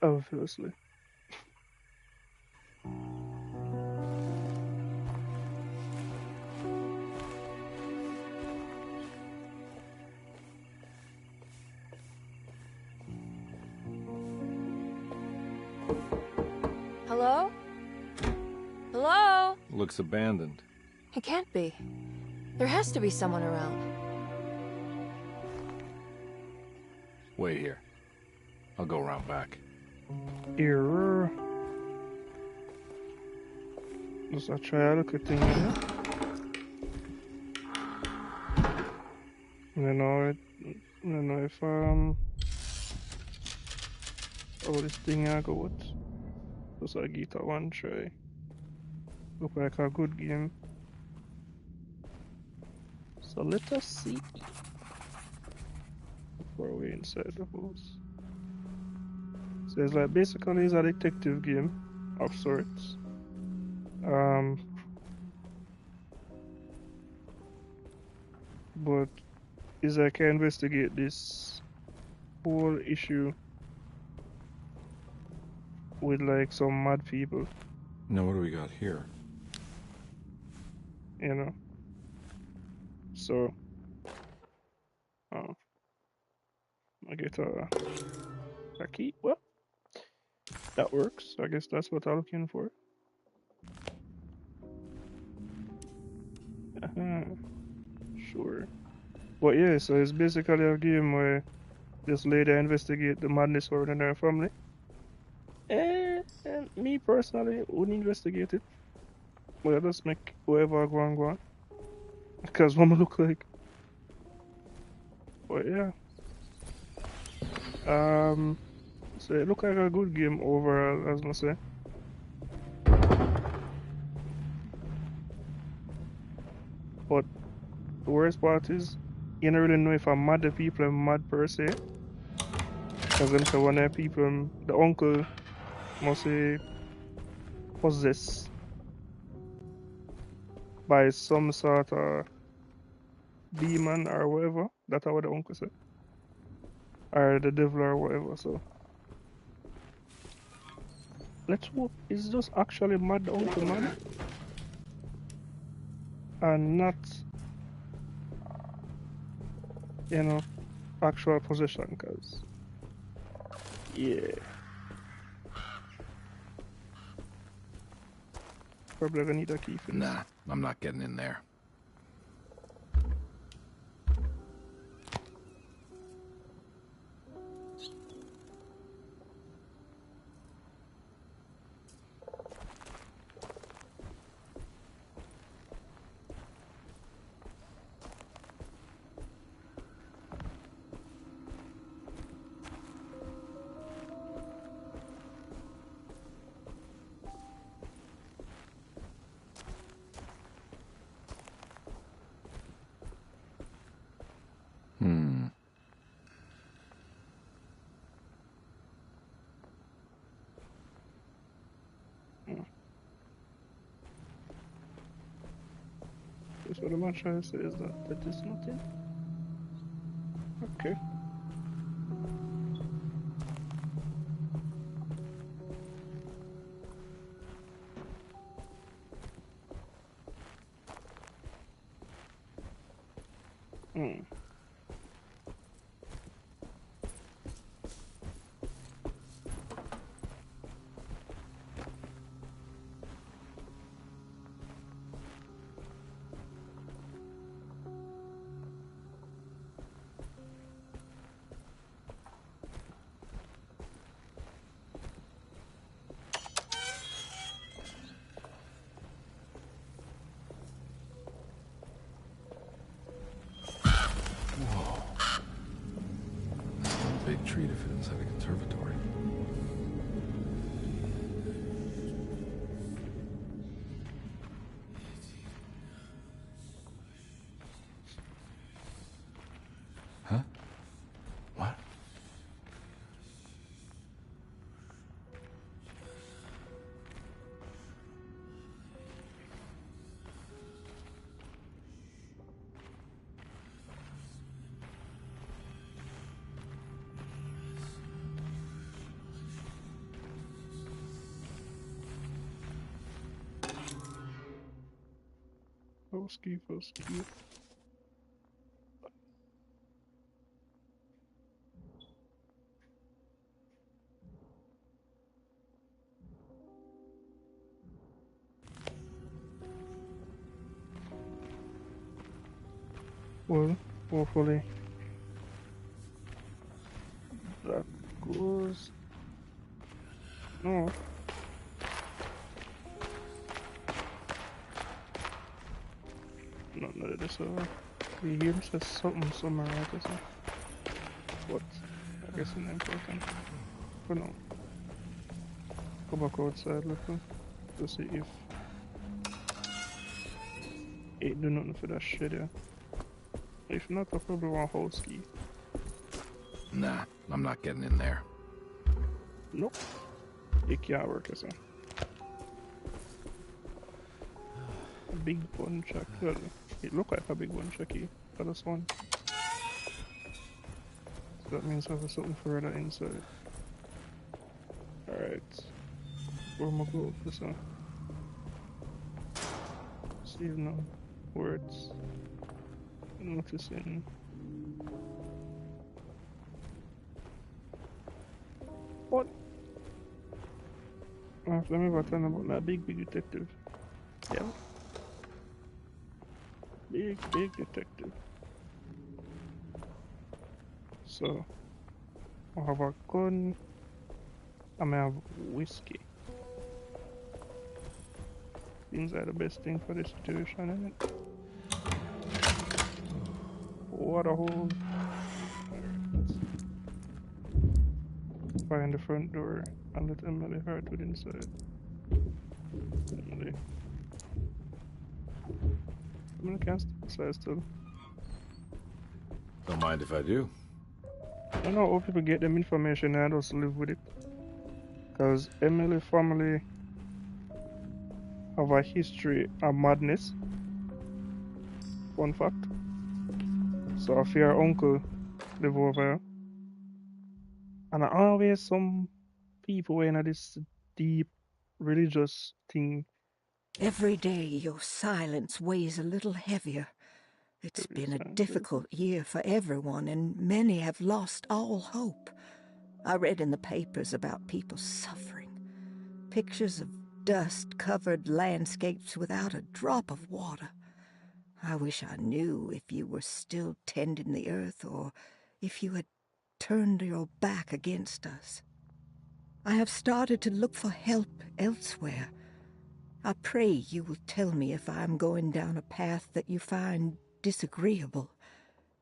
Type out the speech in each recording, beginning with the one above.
Obviously. Hello? Hello? Looks abandoned. It can't be. There has to be someone around. Wait here. I'll go around back. Error. Just a try to look at thing here. I don't know if oh, this thing I go with. Just I give it one try. Look like a good game. So let us see. Before we inside the house. So it's like basically it's a detective game of sorts. But is I can investigate this whole issue with like some mad people, Now what do we got here? you know. So I get a key. Well, that works. I guess that's what I'm looking for. Sure. But yeah, so it's basically a game where this lady investigate the madness around in her family. And me personally wouldn't investigate it. Well, just make whoever go on. Because what I look like. But yeah. So it look like a good game overall, as I say. But the worst part is, you don't really know if I'm mad at people are mad per se. Because them say one of the people, the uncle, must say possessed by some sort of demon or whatever. That's what the uncle said. Or the devil or whatever, so. Let's hope it's just actually mad uncle man. And not, you know, actual possession, because, yeah. Probably gonna need a key for this. Nah, I'm not getting in there. That's what I'm trying to say is that is nothing. Okay. Hmm. Big tree to fit inside a conservatory. Huh? What? First key, first key. Well, hopefully that goes. No. Not that this the game says something somewhere right this but I guess it's not important. For now. Go back outside little to see if it do nothing for that shit yeah. If not, I probably want house key. Nah, I'm not getting in there. Nope. It can't work as a big one check. Well, it look like a big one checky for this one. So that means I have something further inside. Alright. Where am I going for this one? See if no words. Noticing. What? Let me go tell them about that big detective. Yeah. Big detective. So, I have a gun. I may have whiskey. Things are the best thing for this situation, isn't it? Water hole. Find the front door and let Emily Hartwood inside. Emily can't stay inside still. Don't mind if I do. I don't know how people get them information and just live with it. Because Emily family have a history of madness. Fun fact. So if your uncle live over here, and always some people in this deep religious thing. Every day your silence weighs a little heavier. It's been a difficult year for everyone, and many have lost all hope. I read in the papers about people suffering. Pictures of dust-covered landscapes without a drop of water. I wish I knew if you were still tending the earth or if you had turned your back against us. I have started to look for help elsewhere. I pray you will tell me if I am going down a path that you find disagreeable.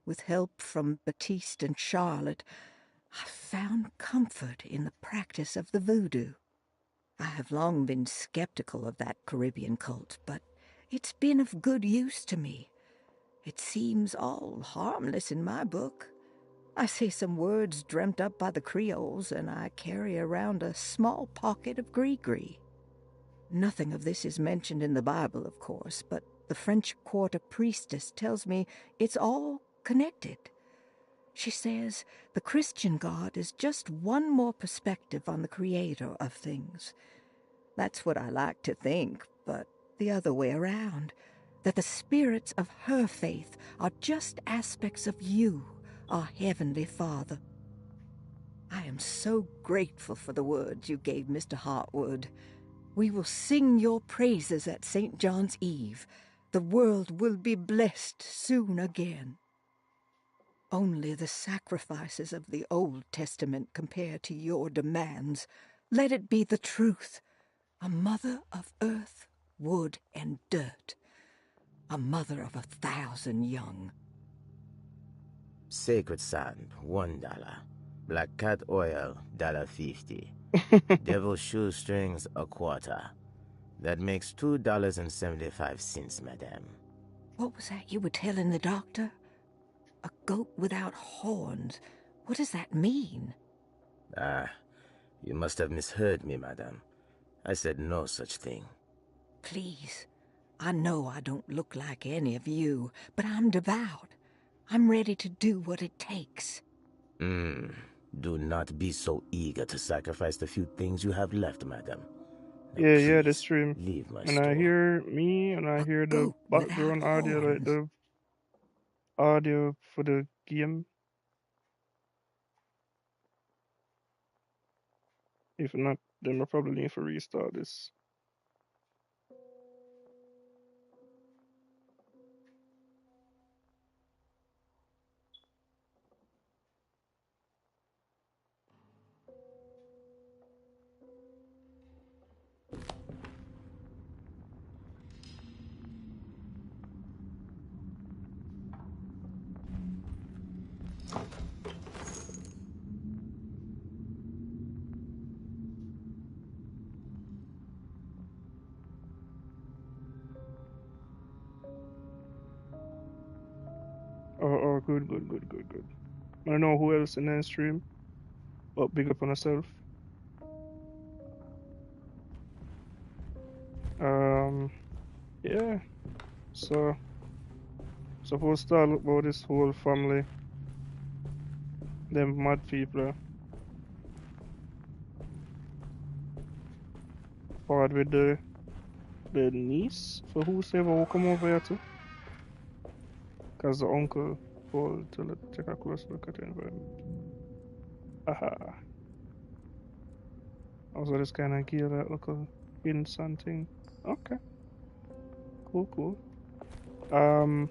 With help from Baptiste and Charlotte, I found comfort in the practice of the voodoo. I have long been skeptical of that Caribbean cult, but it's been of good use to me. It seems all harmless in my book. I say some words dreamt up by the Creoles, and I carry around a small pocket of gree-gree. Nothing of this is mentioned in the Bible, of course, but the French Quarter priestess tells me it's all connected. She says the Christian God is just one more perspective on the creator of things. That's what I like to think, but the other way around, that the spirits of her faith are just aspects of you, our Heavenly Father. I am so grateful for the words you gave Mr. Hartwood. We will sing your praises at St. John's Eve. The world will be blessed soon again. Only the sacrifices of the Old Testament compare to your demands. Let it be the truth. A mother of earth, wood, and dirt. A mother of 1,000 young. Sacred sand, $1. Black cat oil, $1.50. Devil shoestrings, a quarter. That makes $2.75, madame. What was that you were telling the doctor? A goat without horns. What does that mean? Ah, you must have misheard me, madame. I said no such thing. Please, I know I don't look like any of you, but I'm devout. I'm ready to do what it takes. Do not be so eager to sacrifice the few things you have left, madam. Now Yeah, the please, stream. leave my And I store. hear me, and I hear the Goat without background audio, like horns. the audio for the game. If not, then we'll probably need to restart this. Oh, good. I don't know who else in the stream, but big up on yourself. Yeah. So, supposed to talk about this whole family, them mad people, part with the niece for whosoever will come over here too, cause the uncle told to take a close look at the environment. Aha. Also, this kind of gear that look a hidden something. Okay, cool. Um,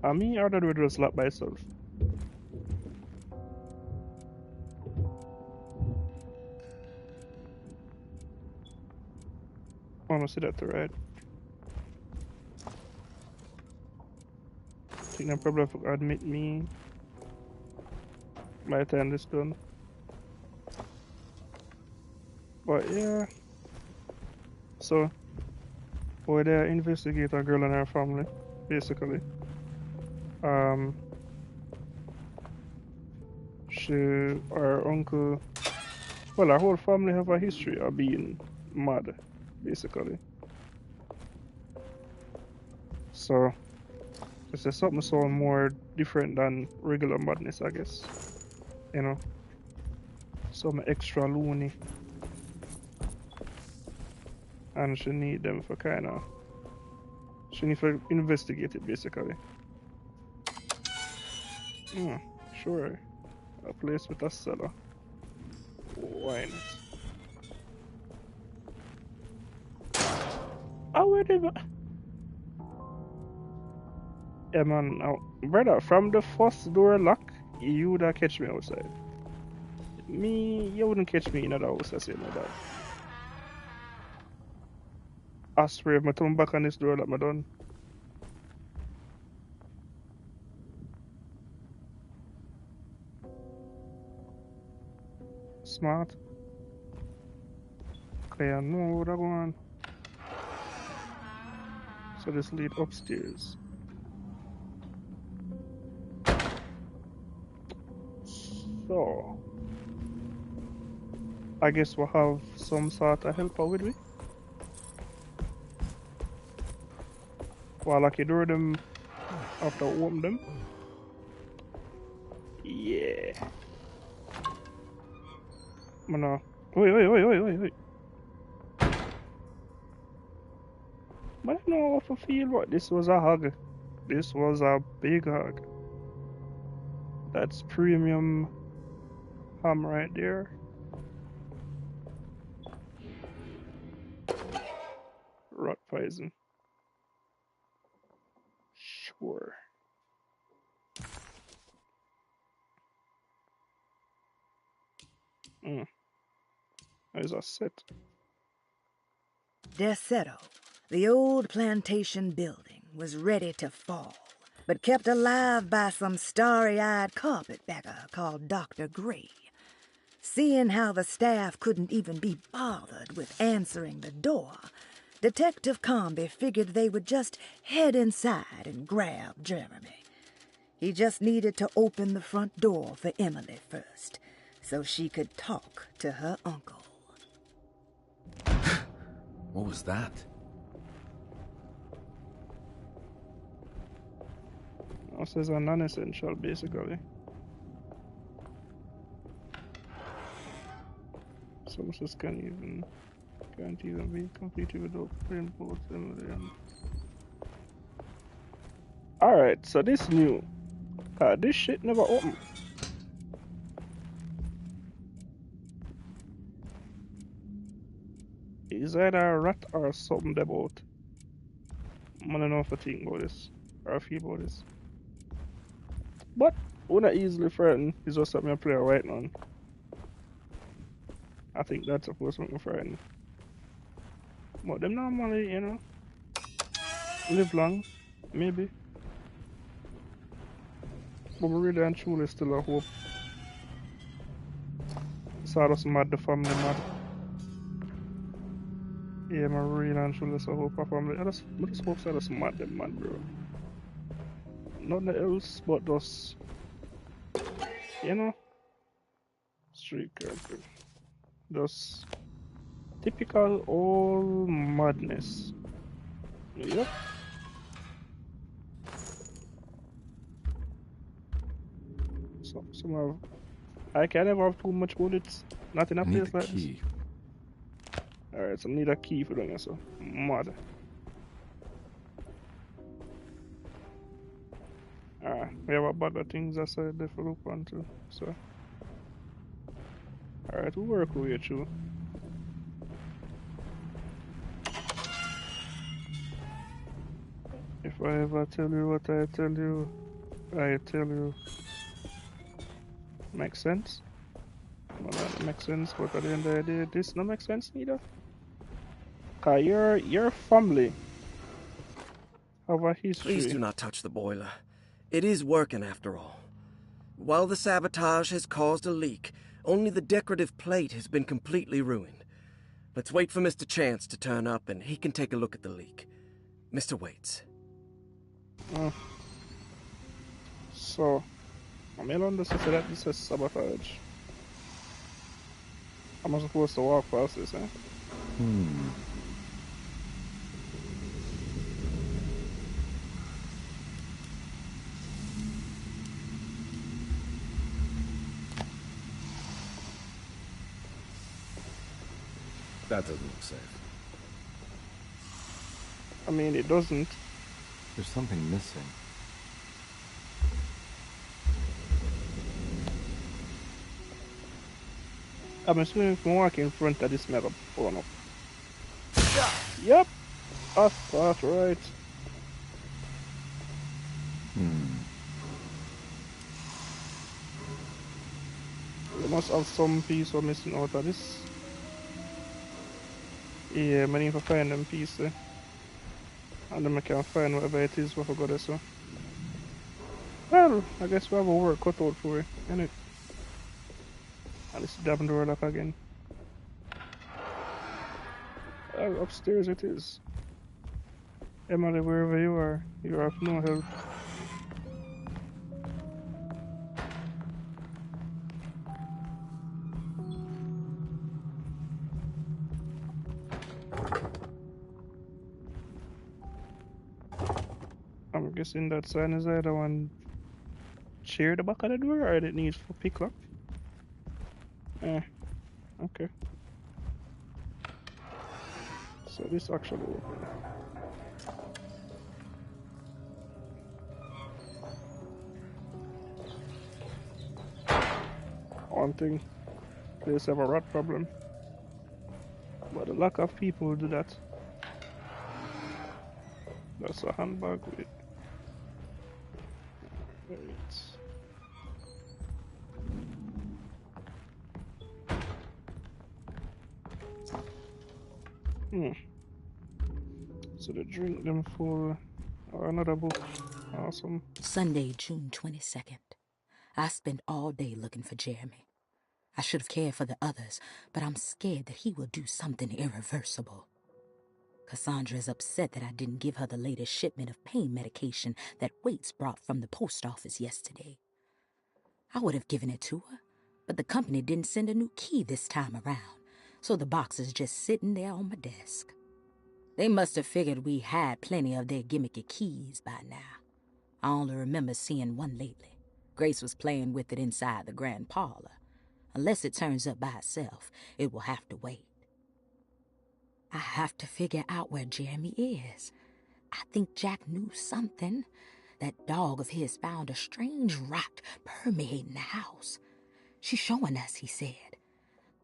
I mean, I don't do just slap by itself. I want to see that to right. I think they probably have to admit me by the time this done. But yeah, so we there investigate a girl and her family, basically. Um, our uncle, well, our whole family have a history of being mad, basically. So it's just something so more different than regular madness, I guess. You know, some extra loony, and she need them for she need to investigate it, basically. Sure, a place with a cellar. Why not? Oh, wait a minute. Yeah, man. Now, brother, from the first door lock, you would have catch me outside. You wouldn't catch me in the house, I say, my dog. I swear, if I turn back on this door like I done. Smart. Okay, I know what I want. So this lead upstairs. So, I guess we'll have some sort of helper with me. While I can do them after I open them. Yeah. Man, wait. But I know if I feel what this was a hug. This was a big hug. That's premium ham right there. Rot poison. Sure. There's a set. Deseto, the old plantation building, was ready to fall, but kept alive by some starry-eyed carpetbagger called Dr. Gray. Seeing how the staff couldn't even be bothered with answering the door, Detective Comby figured they would just head inside and grab Jeremy. He just needed to open the front door for Emily first, so she could talk to her uncle. What was that? says a non-essential, basically. Some says can't even be completed without playing both Emily and... Alright, so this new. This shit never opened. Is either a rat or something about. I don't know if I think about this or I feel about this. But we're not easily frightened. It's just something I play right now. I think that's supposed to make me frightened. But them normally, you know, live long, maybe. But we really and truly still a hope. Sawdust mad, the family mad. Yeah, my real and truly so hope our family. I just hope Sawdust mad, them mad, bro. Nothing else but just, you know, street character. Just typical old madness. Yep. So, some have. I can never have too much bullets. Not in a place like this. Alright, so I need a key for doing it, so. Mad. We have a bag of things I said there for look on too, so. Alright, we'll work our way through. If I ever tell you what I tell you. Makes sense? Well, that makes sense, but at the end of the day, this don't make sense neither. Cause your family have a history. Please do not touch the boiler. It is working after all. While the sabotage has caused a leak, only the decorative plate has been completely ruined. Let's wait for Mr. Chance to turn up and he can take a look at the leak. Mr. Waits. So, I'm on this to say that this is sabotage. Am I supposed to walk past this, eh? That doesn't look safe. I mean, it doesn't. There's something missing. I'm assuming if I walk in front of this metal phone up. Yep! I thought right. We must have some piece we're missing out of this. Yeah, I need to find them pieces. And then I can find whatever it is we forgot this one. Well, I guess we have a work cut out for it, innit? And this damn door lock again. Well, upstairs it is. Emily, wherever you are of no help. I'm guessing that sign is either one chair at the back of the door or it needs for pick up. Okay. So this actually open. One thing, players have a rat problem, but a lack of people do that. That's a handbag with. So the drink them full. Or another book. Awesome. Sunday, June 22nd. I spent all day looking for Jeremy. I should have cared for the others, but I'm scared that he will do something irreversible. Cassandra is upset that I didn't give her the latest shipment of pain medication that Waits brought from the post office yesterday. I would have given it to her, but the company didn't send a new key this time around, so the box is just sitting there on my desk. They must have figured we had plenty of their gimmicky keys by now. I only remember seeing one lately. Grace was playing with it inside the grand parlor. Unless it turns up by itself, it will have to wait. I have to figure out where Jeremy is. I think Jack knew something. That dog of his found a strange rot permeating the house. She's showing us, he said.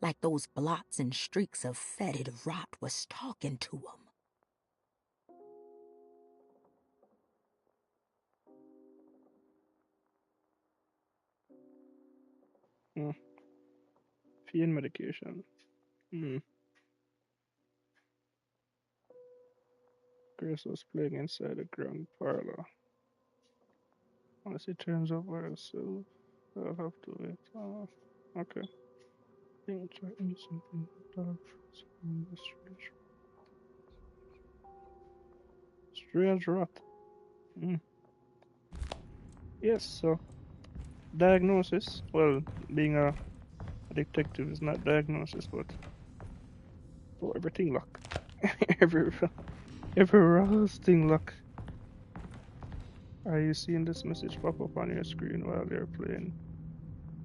Like those blots and streaks of fetid rot was talking to him. Pain medication. Grace was playing inside the grand parlor. Unless it turns up by itself, I'll have to wait. Okay. Think try innocent in dark strange rot. Yes, so diagnosis. Well, being a detective is not diagnosis, but everything luck. every last thing luck. Are you seeing this message pop up on your screen while they're playing?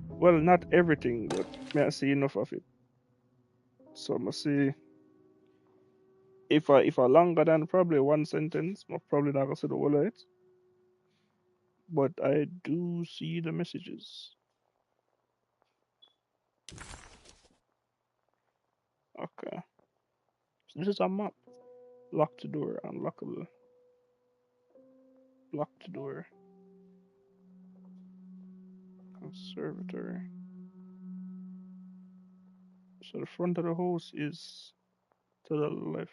Well, not everything, but may I see enough of it. So I must see if I longer than probably one sentence, I'm probably not gonna say the whole of it. But I do see the messages. Okay. So this is a map. Locked door, unlockable. Locked door. Conservatory. So the front of the house is to the left.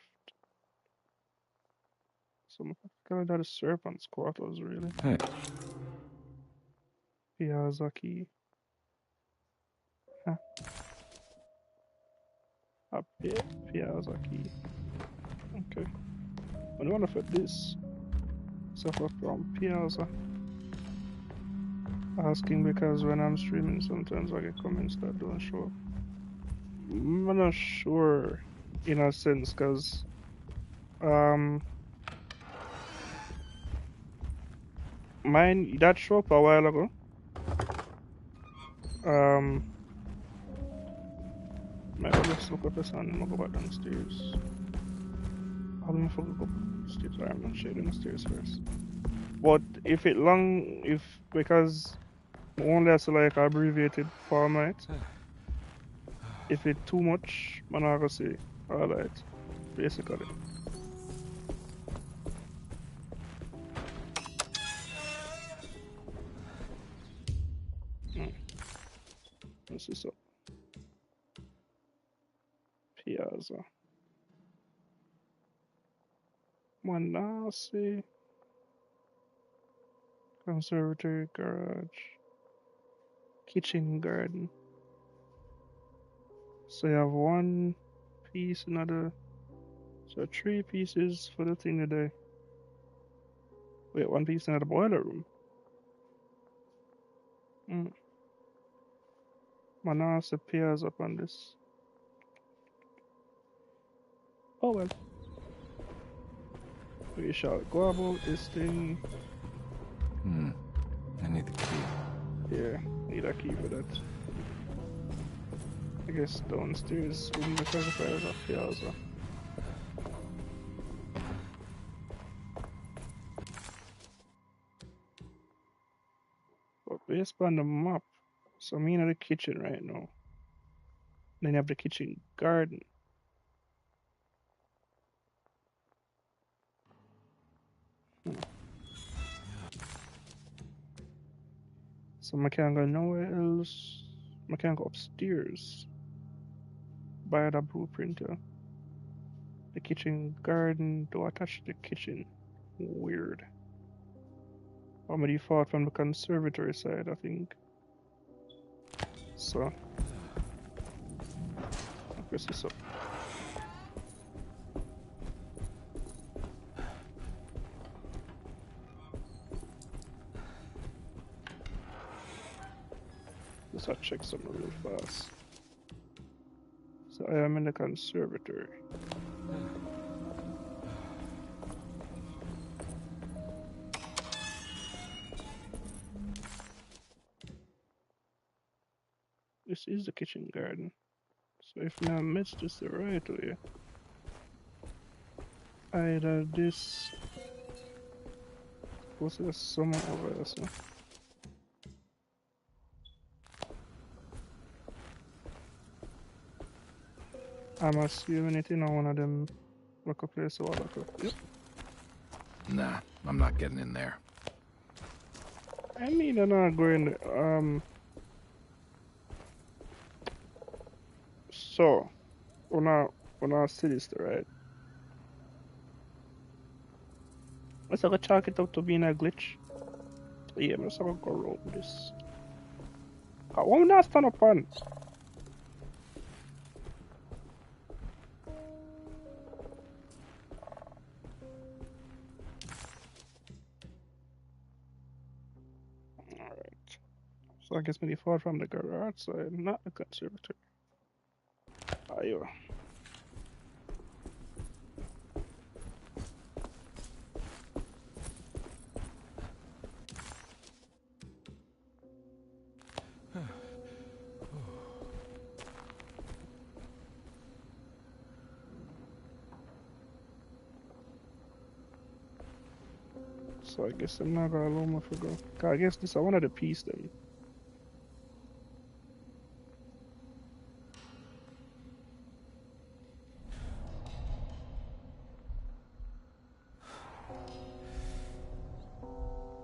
So I'm kind of that is serpent's quarters, really. Hey. Piazza key. Huh. Up here. Piazza key. Okay. I don't want to put this. Suffer from Piazza. Asking because when I'm streaming, sometimes I get comments that don't show up. I'm not sure in a sense, because mine that showed up a while ago. Maybe let's look up this and we'll go back downstairs. How do I forget to go upstairs? I'm not sure downstairs first. But if it long, because only has like abbreviated format. If it too much, man, I go say alright, basically. This is up. Piazza. Manasi. Conservatory, garage. Kitchen garden. So you have one piece, another. So 3 pieces for the thing today. Wait, 1 piece in the boiler room. Manas appears up on this. Oh well. We shall go about this thing. I need the key. Yeah, need a key for that. I guess downstairs room because of fires up Piazza. But based on the map, so I'm in the kitchen right now. Then you have the kitchen garden. So I can't go nowhere else. I can't go upstairs. Buy the blueprinter. The kitchen garden, do attach the kitchen. Weird. I'm gonna default from the conservatory side, I think. So, I'll press this up. Just I'll check something real fast. So I am in the conservatory. This is the kitchen garden. So if I missed this the right way, either this. What's there someone over there? So. I'm assuming it in one of them look up place or look up. Nah, I'm not getting in there. I mean, I'm not going. So when I see this, right? Let's go chalk it up to being a glitch. Yeah, let's go roll with this. Why not stand up on? Alright. So I guess we far from the garage side, not the conservatory. Ayo. So I guess I'm not gonna allow me to go. I guess this I wanted to piece them.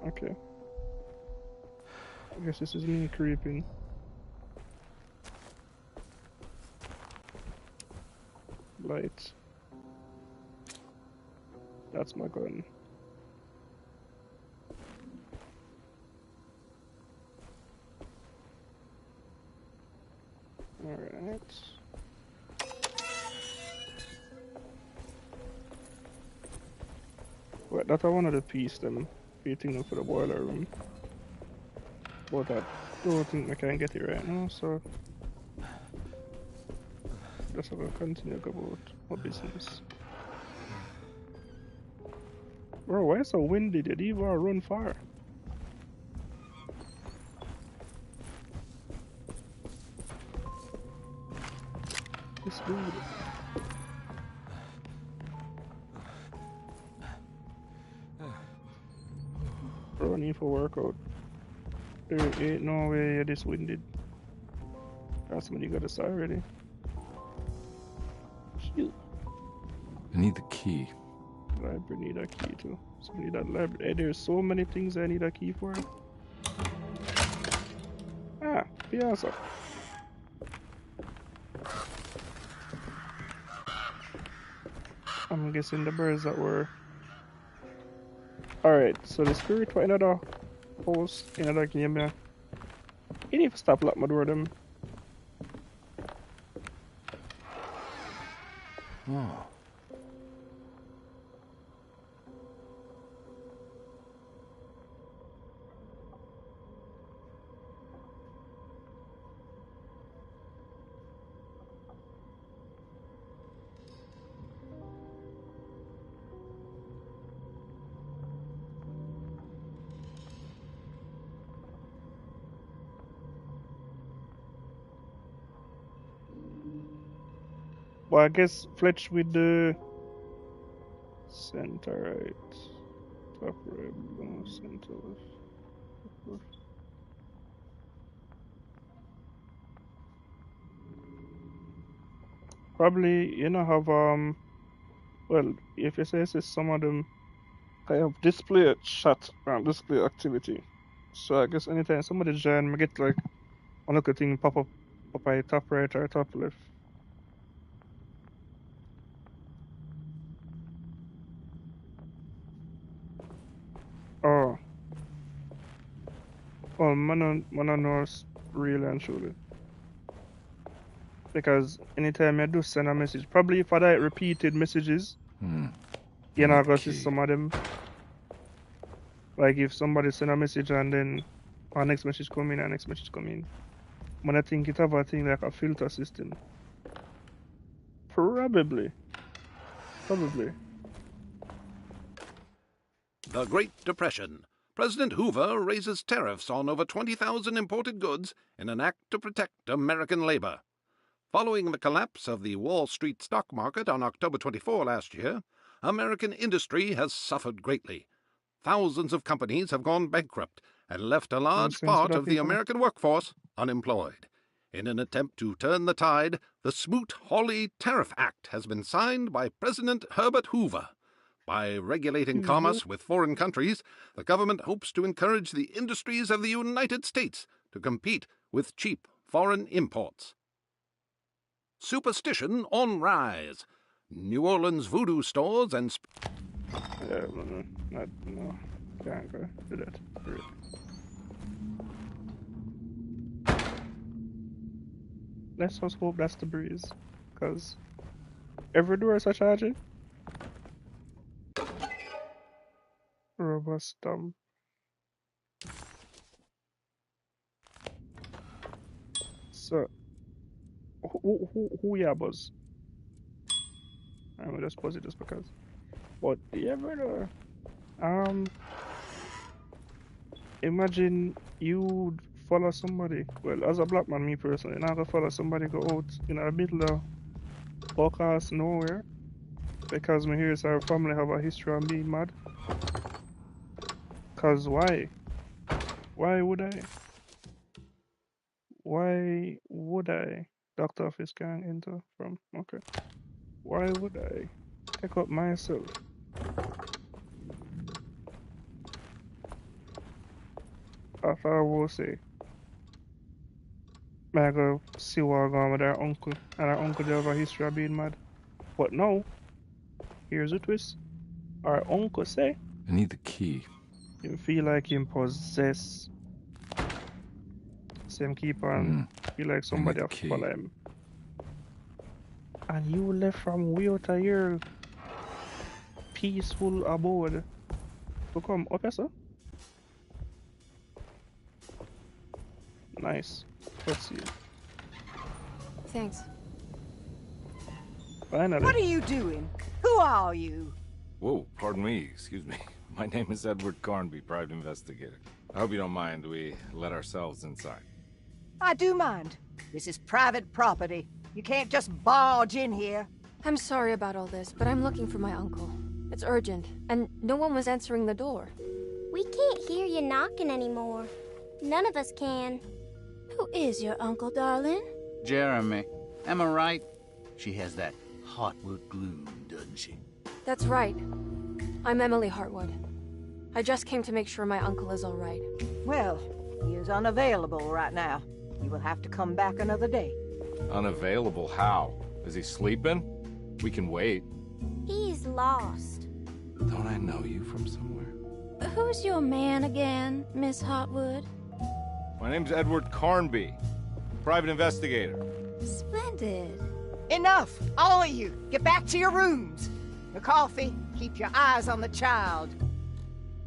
Okay. I guess this is me creeping. Light. That's my gun. Alright. Wait, that I wanted to piece them. Beating them for the boiler room. But I don't think I can get it right now, so just gonna continue about my business. Bro, why is it so windy? Did you even run far? It's good. Bro, I need for workout. There ain't no way you're this winded. That's when you got to start already. Shoot. I need the key. Library need a key too. So we need that library. Hey, there's so many things I need a key for. Ah, piazza. I'm guessing the birds that were. Alright, so the spirit were another host, another game. Yeah. You need to stop lock my door them. Oh. Well, I guess Fletch with the center right. Top right, center left. Probably, you know, have well, if you say it's some of them kind of display chat and display activity. So I guess anytime somebody join, me get like one little thing pop up by top right or top left. Oh, oh, man, knows really and truly. Because anytime I do send a message, probably if I write repeated messages, you know, because it's some of them. Like if somebody send a message and then our next message come in, our next message come in. When I think it have a thing like a filter system. Probably. The Great Depression, President Hoover raises tariffs on over 20,000 imported goods in an act to protect American labor. Following the collapse of the Wall Street stock market on October 24 last year, American industry has suffered greatly. Thousands of companies have gone bankrupt and left a large sense for part that of the people. American workforce unemployed. In an attempt to turn the tide, the Smoot-Hawley Tariff Act has been signed by President Herbert Hoover. By regulating commerce with foreign countries, the government hopes to encourage the industries of the United States to compete with cheap foreign imports. Superstition on rise. New Orleans voodoo stores and... No, can't go do that. Let's just hope that's the breeze, because every door is a charging. Robust So who ya buzz? I'm gonna just pause it just because. But you ever imagine you follow somebody. Well, as a black man, me personally, not to follow somebody go out in the middle of podcast nowhere because me hears our family have a history of being mad. Cause why? Why would I? Why would I? Doctor Office can enter from. Okay. Why would I take up myself? After I will say, I go see what I got with our uncle, and our uncle have a history of being mad. But no, here's a twist. Our uncle say I need the key. him feel like him possess. Same keep on feel like somebody have follow him. And you left from way out of your peaceful abode to come up here, sir? Nice. Let's see. Thanks. Finally. What are you doing? Who are you? Whoa, pardon me, excuse me. My name is Edward Carnby, private investigator. I hope you don't mind we let ourselves inside. I do mind. This is private property. You can't just barge in here. I'm sorry about all this, but I'm looking for my uncle. It's urgent, and no one was answering the door. We can't hear you knocking anymore. None of us can. Who is your uncle, darling? Jeremy. Am I right? She has that Heartwood gloom, doesn't she? That's right. I'm Emily Hartwood. I just came to make sure my uncle is all right. Well, he is unavailable right now. You will have to come back another day. Unavailable how? Is he sleeping? We can wait. He's lost. Don't I know you from somewhere? Who's your man again, Miss Hartwood? My name's Edward Carnby, private investigator. Splendid. Enough! All of you, get back to your rooms. McCarthy, keep your eyes on the child.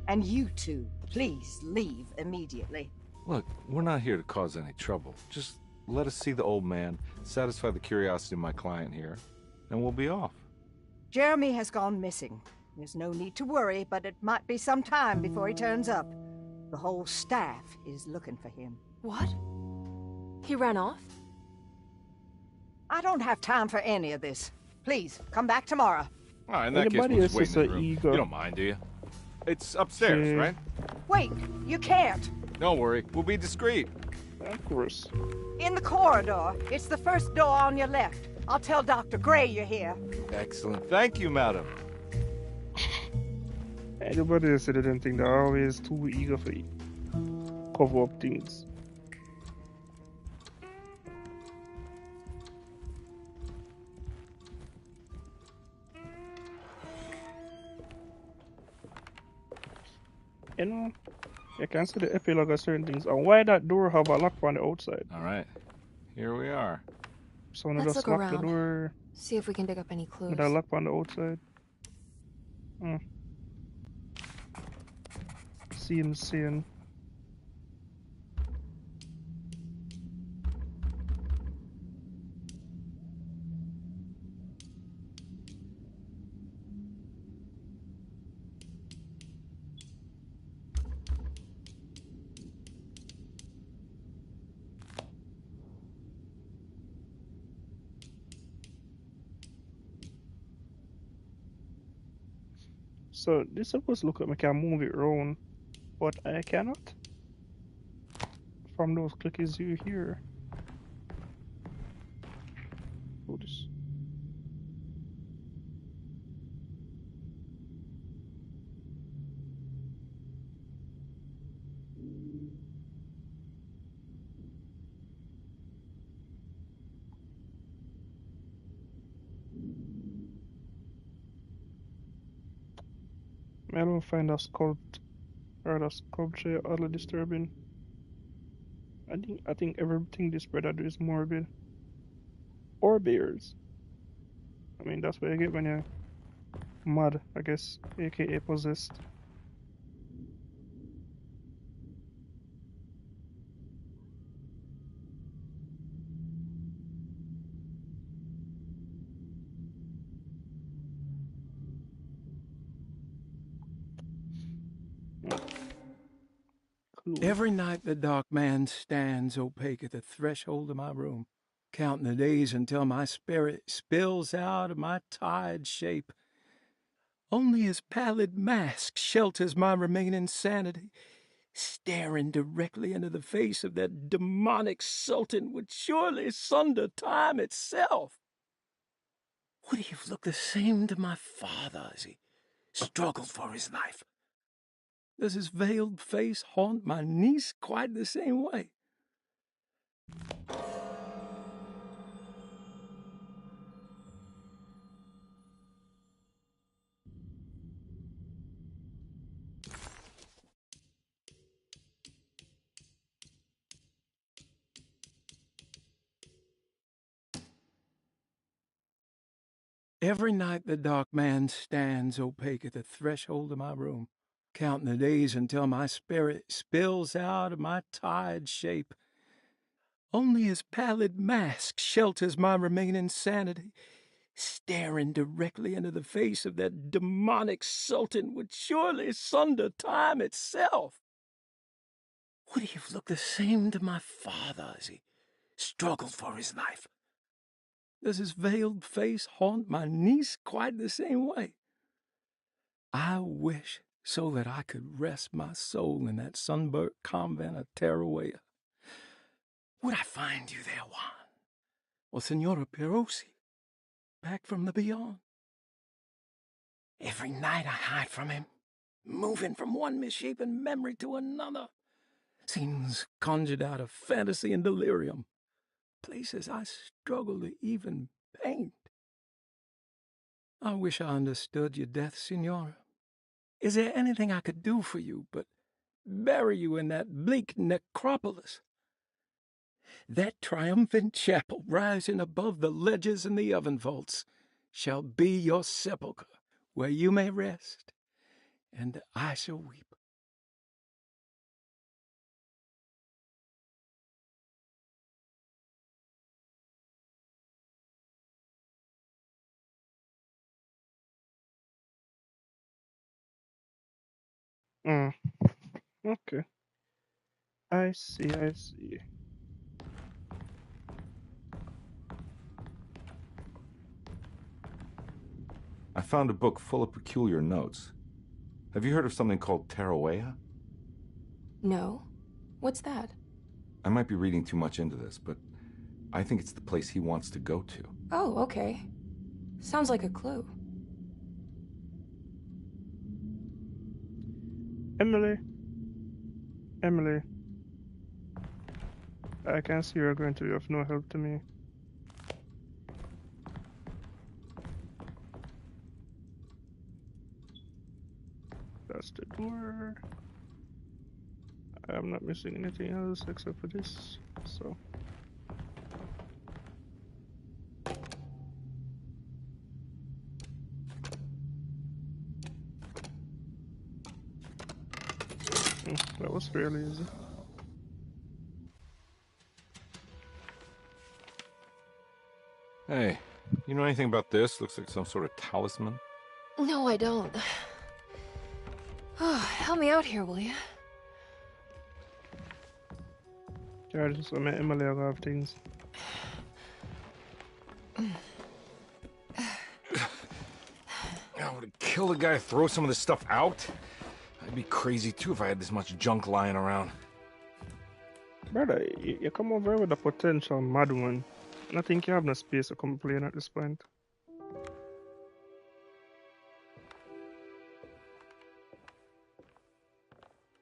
And you two, please leave immediately. Look, we're not here to cause any trouble. Just let us see the old man, satisfy the curiosity of my client here, and we'll be off. Jeremy has gone missing. There's no need to worry, but it might be some time before he turns up. The whole staff is looking for him. What? He ran off? I don't have time for any of this. Please, come back tomorrow. Oh, in that case, we'll just wait in the room. You don't mind, do you? It's upstairs, right? Wait, you can't. Don't worry, we'll be discreet. Of course. In the corridor. It's the first door on your left. I'll tell Dr. Gray you're here. Excellent. Thank you, madam. Anybody that said they didn't think they're always too eager for cover up things. You know, you can see the epilogue of certain things. And why that door have a lock on the outside? Alright, here we are. Someone Let's just look lock around. the door See if we can dig up any clues. with a lock on the outside. Seems sane. So this supposed to look like I can move it around, but I cannot. From those clickies you hear. Do this. I don't find a sculpt or a sculpture oddly disturbing. I think everything this brother do is morbid. Or bears. I mean that's what you get when you're mad, I guess, aka possessed. Clue. Every night the dark man stands opaque at the threshold of my room, counting the days until my spirit spills out of my tired shape. Only his pallid mask shelters my remaining sanity. Staring directly into the face of that demonic sultan would surely sunder time itself. Would he have looked the same to my father as he struggled for his life? Does his veiled face haunt my niece quite the same way? Every night the dark man stands opaque at the threshold of my room, counting the days until my spirit spills out of my tired shape. Only his pallid mask shelters my remaining sanity. Staring directly into the face of that demonic sultan would surely sunder time itself. Would he have looked the same to my father as he struggled for his life? Does his veiled face haunt my niece quite the same way? I wish so that I could rest my soul in that sunburnt convent of Tarawea. Would I find you there, Juan? Or Senora Perosi, back from the beyond? Every night I hide from him, moving from one misshapen memory to another. Scenes conjured out of fantasy and delirium. Places I struggle to even paint. I wish I understood your death, Senora. Is there anything I could do for you but bury you in that bleak necropolis? That triumphant chapel rising above the ledges and the oven vaults shall be your sepulchre, where you may rest, and I shall weep. Mm, okay. I see, I see. I found a book full of peculiar notes. Have you heard of something called Tarawea? No. What's that? I might be reading too much into this, but I think it's the place he wants to go to. Oh, okay. Sounds like a clue. Emily. Emily. I can see you're going to be of no help to me. That's the door. I'm not missing anything else except for this, so. That was fairly easy. Hey, you know anything about this? Looks like some sort of talisman. No, I don't. Oh, help me out here, will you? Yeah, just I met Emily a lot of things. I would have killed a guy to throw some of this stuff out. I'd be crazy too if I had this much junk lying around. Brother, you come over here with a potential madman. I think you have no space to complain at this point.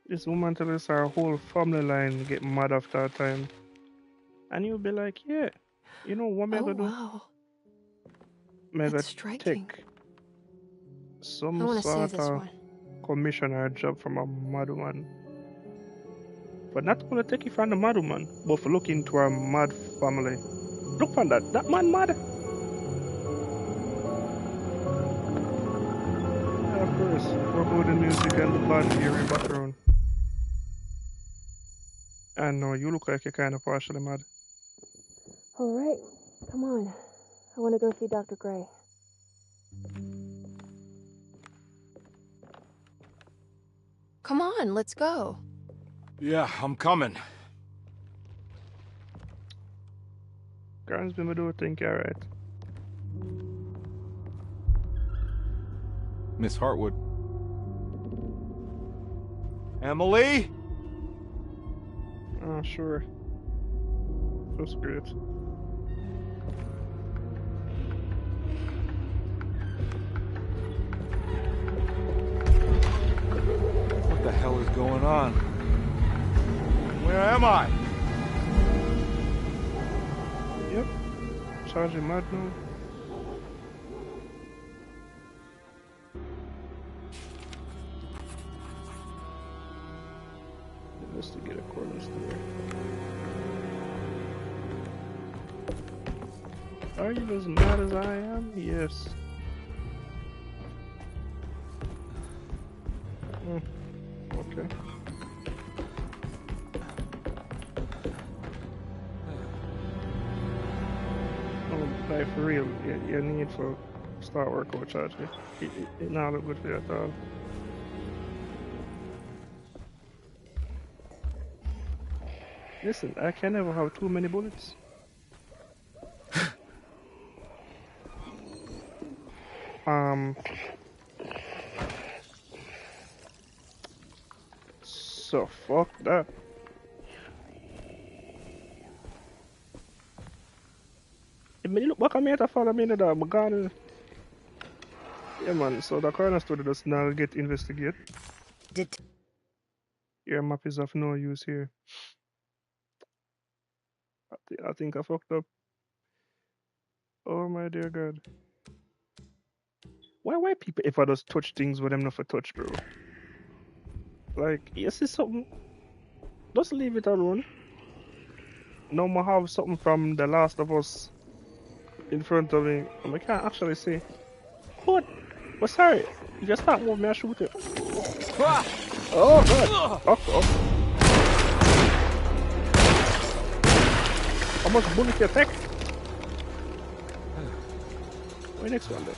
This woman tells us our whole family line get mad after a time. And you'll be like, yeah, you know what I'm gonna do? Wow. I'm That's striking. take I some want to save sort this of one. commissioner job from a madman. But not gonna take it from the madman, but for look into our mad family. Look for that. That man mad. Yeah, of course. What about the music and the band here in the background? And no, you look like you're kind of partially mad. All right, come on. I want to go see Dr. Gray. Come on, let's go. Yeah, I'm coming. Guys, been do think you're right. Miss Hartwood. Emily? Oh, sure. That's great. What the hell is going on? Where am I? Yep. Charging mad now. Investigate a corner store. Are you as mad as I am? Yes. Okay. Oh, like for real, you need to start workout charge. It not look good for you at all. Listen, I can never have too many bullets. So fuck that. If me look back at me to follow me in the dog, gone. Yeah man, so the corner store does now get investigated. Your map is of no use here. I think I fucked up. Oh my dear God. Why people if I just touch things with them not for touch, bro? Like, you see something, just leave it alone. No more have something from The Last of Us in front of me. I can't actually see. What? Well, sorry. You just stop moving, I shoot it. Oh God. Oh. How much bullet you take? Wait, next one then.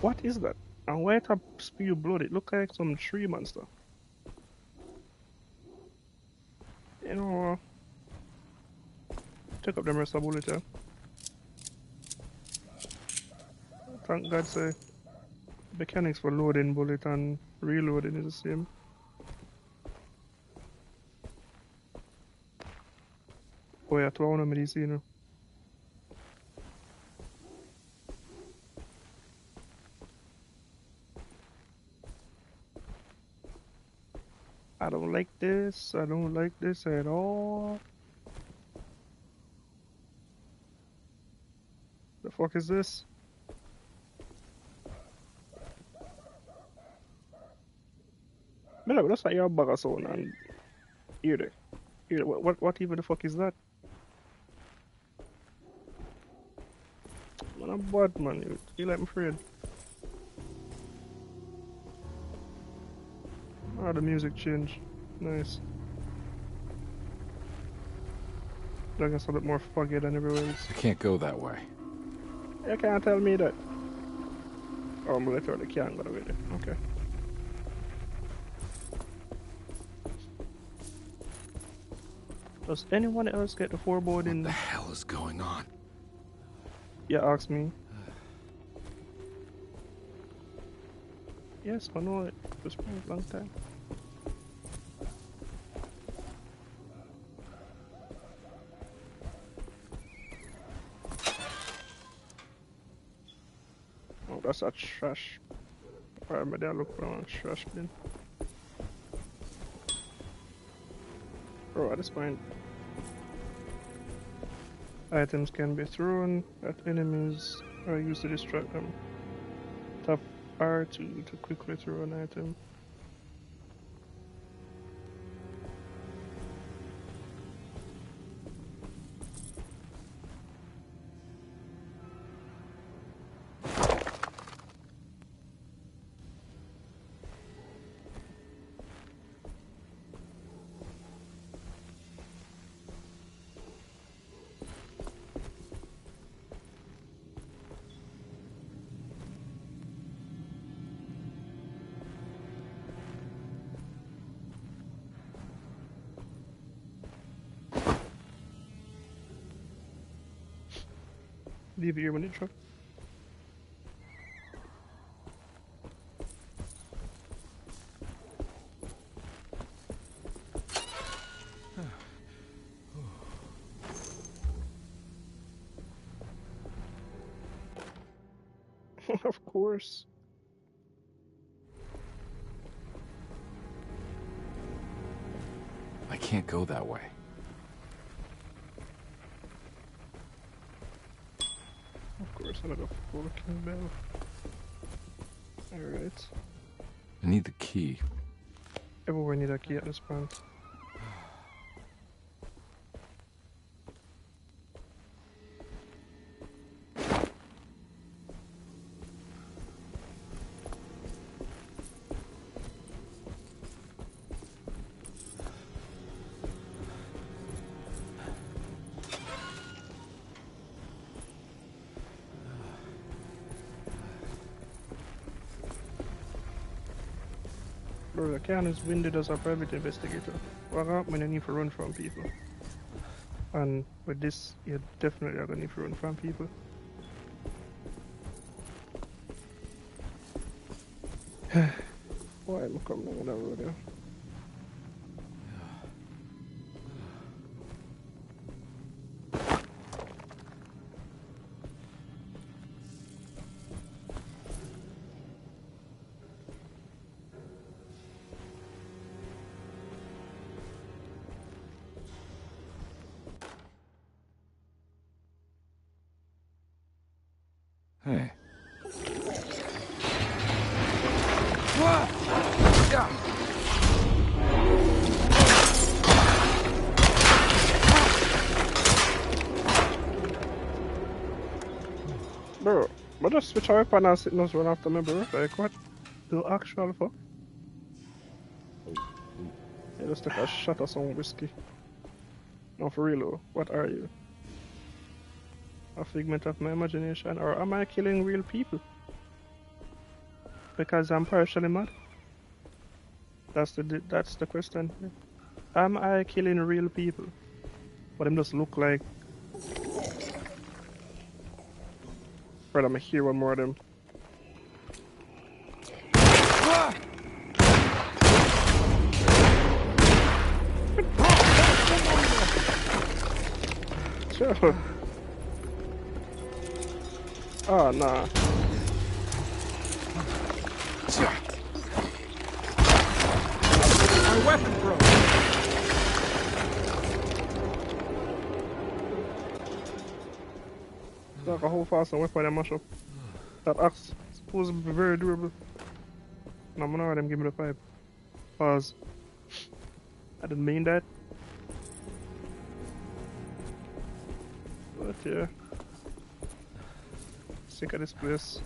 What is that? And why it spew blood? It look like some tree monster. You know, take up the rest of the bullet, yeah. Thank God, say mechanics for loading bullet and reloading is the same. Oh yeah, 200 medicine. I don't like this. I don't like this at all. The fuck is this? Man, that's like your bag of sound and hear it. Hear it. What even the fuck is that? Man, I'm bad, man. You feel like I'm afraid. Ah, the music changed. Nice. I guess a bit more foggy than everywhere else. I can't go that way. You can't tell me that. Oh, I'm literally can't go with it. Okay. Does anyone else get the foreboding? What the hell is going on? Yeah, ask me. Yes, I know it. It's been a long time. Oh, that's a trash. Alright, maybe I'll look for a trash bin. Oh, at this point, items can be thrown at enemies or used to distract them. Tap R2 to quickly throw an item. Leave here when you drop. Of course. I can't go that way. Of course, another fucking bell. Alright. I need the key. Everywhere need a key at this point. Bro, the can is winded as a private investigator. What happened when you need to run from people? And with this, you definitely are gonna need to run from people. Why am I coming down that road there? Hey. Bro, but just switch our weapon and sit and run after me, bro. Like, what the actual fuck? Yeah, just take a shot of some whiskey. No, for real though, what are you? A figment of my imagination, or am I killing real people? Because I'm partially mad. That's the question. Am I killing real people? But them just look like. Right, I'm gonna hear one more of them. Sure. Oh, nah. My weapon broke. Like a whole fast and weapon and mash up. That axe is supposed to be very durable. No, I'm gonna let them give me the pipe. Pause. I didn't mean that. But yeah. Sick of this place.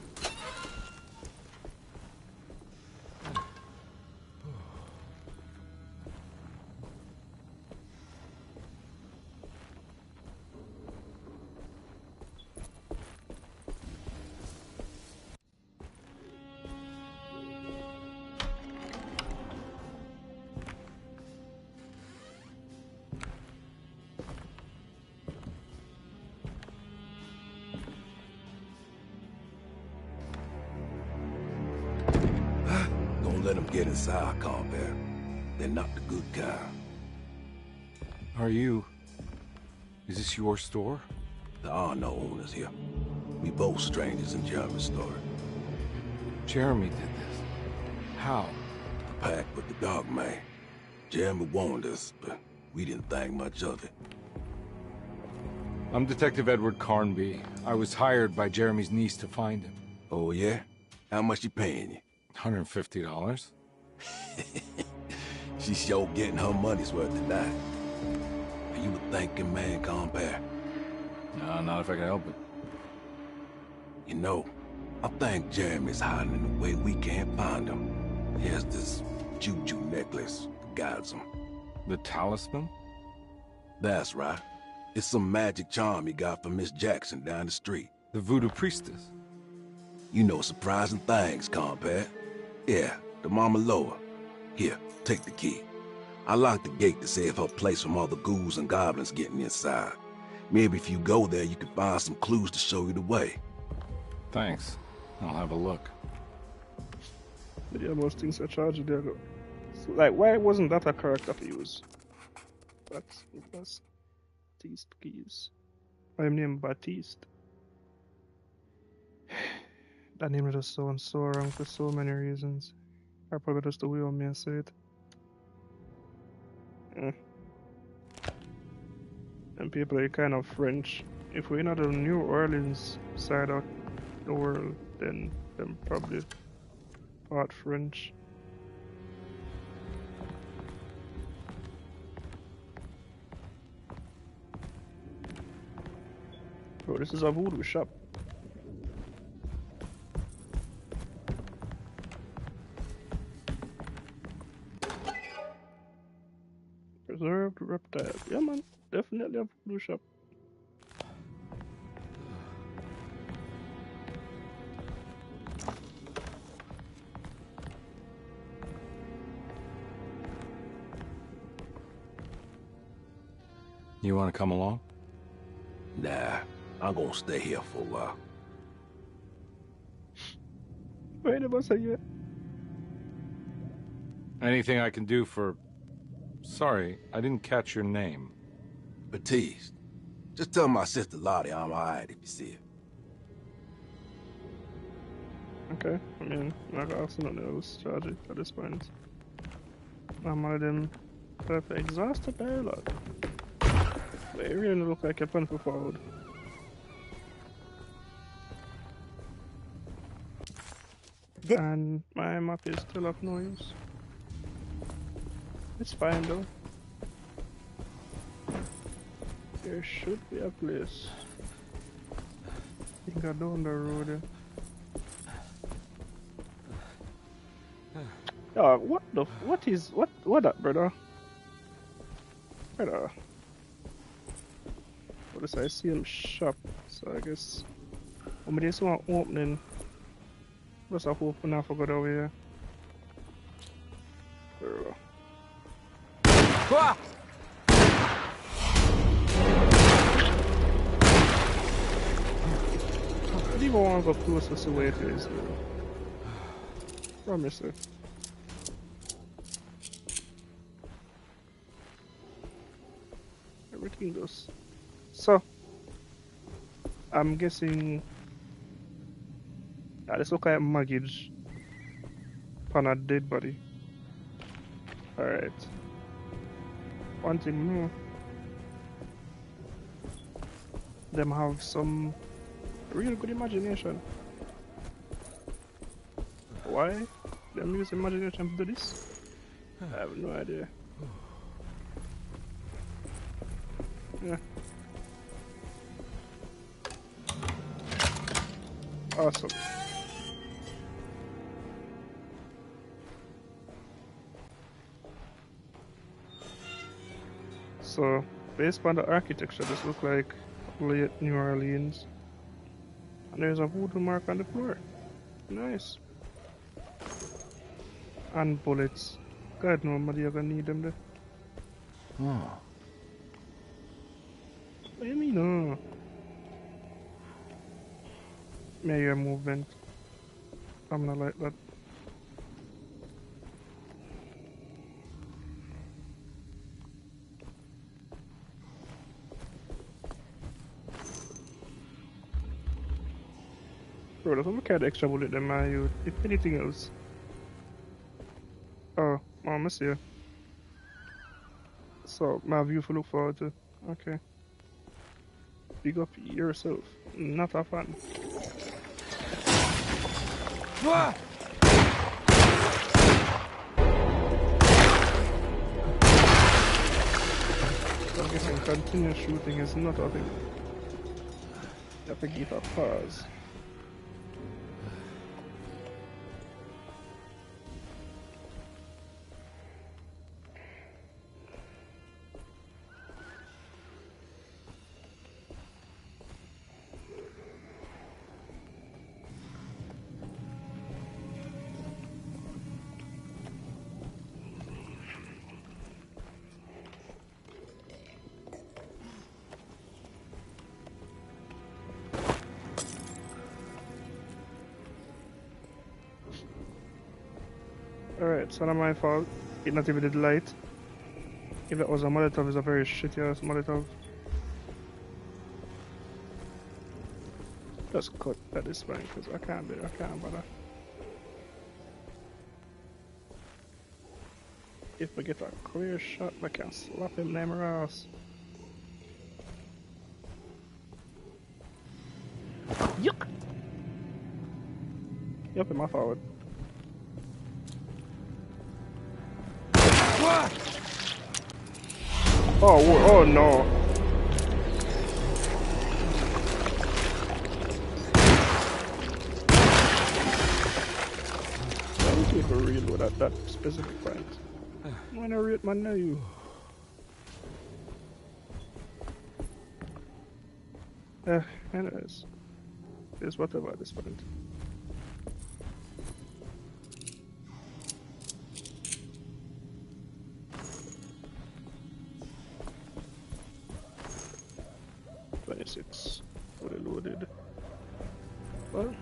let them get inside, compare. They're not the good kind. Are you... Is this your store? There are no owners here. We both strangers in Jeremy's store. Jeremy did this. How? The pact with the dog man. Jeremy warned us, but we didn't think much of it. I'm Detective Edward Carnby. I was hired by Jeremy's niece to find him. Oh, yeah? How much she paying you? $150. She's sure getting her money's worth tonight. Are you a thinking man, compare? No, not if I can help it. You know, I think Jeremy's hiding in a way we can't find him. He has this juju necklace that guides him. The talisman? That's right. It's some magic charm he got from Miss Jackson down the street. The voodoo priestess? You know surprising things, compare. Yeah, the Mama Loa. Here, take the key. I locked the gate to save her place from all the ghouls and goblins getting inside. Maybe if you go there, you can find some clues to show you the way. Thanks. I'll have a look. But yeah, most things are charged there. So, like, why wasn't that a character to use? That's Baptiste keys. I'm named Baptiste. That name is just so wrong for so many reasons. Or probably just the way I may say it. And people are kind of French. If we're not the New Orleans side of the world, then them probably part French. Bro, this is a voodoo shop. Preserved reptile. Yeah, man. Definitely a voodoo shop. You want to come along? Nah, I'm gonna stay here for a while. Wait a minute. Anything I can do for... Sorry, I didn't catch your name. Baptiste. Just tell my sister Lottie I'm alright if you see her. Okay, I mean, I got also nothing else tragic at this point. I'm one of them exhausted there, lot. But it really look like a plan for forward. And my map is still of no use. It's fine though. There should be a place. I think I down the road. What that, brother? Brother. What is I see him shop, so I guess when this one opening, just a hope I forgot over here. There we go. Ah! I don't even want to go closer to where it is. Promise it. Everything goes. So, I'm guessing this look like mortgage on a dead body. Alright. One thing more. Them have some real good imagination. Why? Them use imagination to do this? I have no idea. Yeah. Awesome. So, based on the architecture, this looks like late New Orleans. And there's a voodoo mark on the floor. Nice. And bullets. God, nobody ever need them there. Oh. What do you mean, no? May your movement. I'm not like that. Bro, that's what kind of extra bullet them man you. If anything else. Oh, I see you. So my view for look forward to. Okay. Big up yourself. Not a fan. Ah! So I'm guessing continuous shooting is not a thing. You have to give a pause. Alright, so not my fault. It not even did light. If that was a Molotov, it's a very shitty ass Molotov. Just cut at this point because I can't bother. If we get a clear shot, I can slap him in the ass. Yuck! Yup, in my forward. Oh no! Thank you for reload at that specific point. I'm gonna rate my new. Anyways. It's whatever at this point. Fully loaded. Well,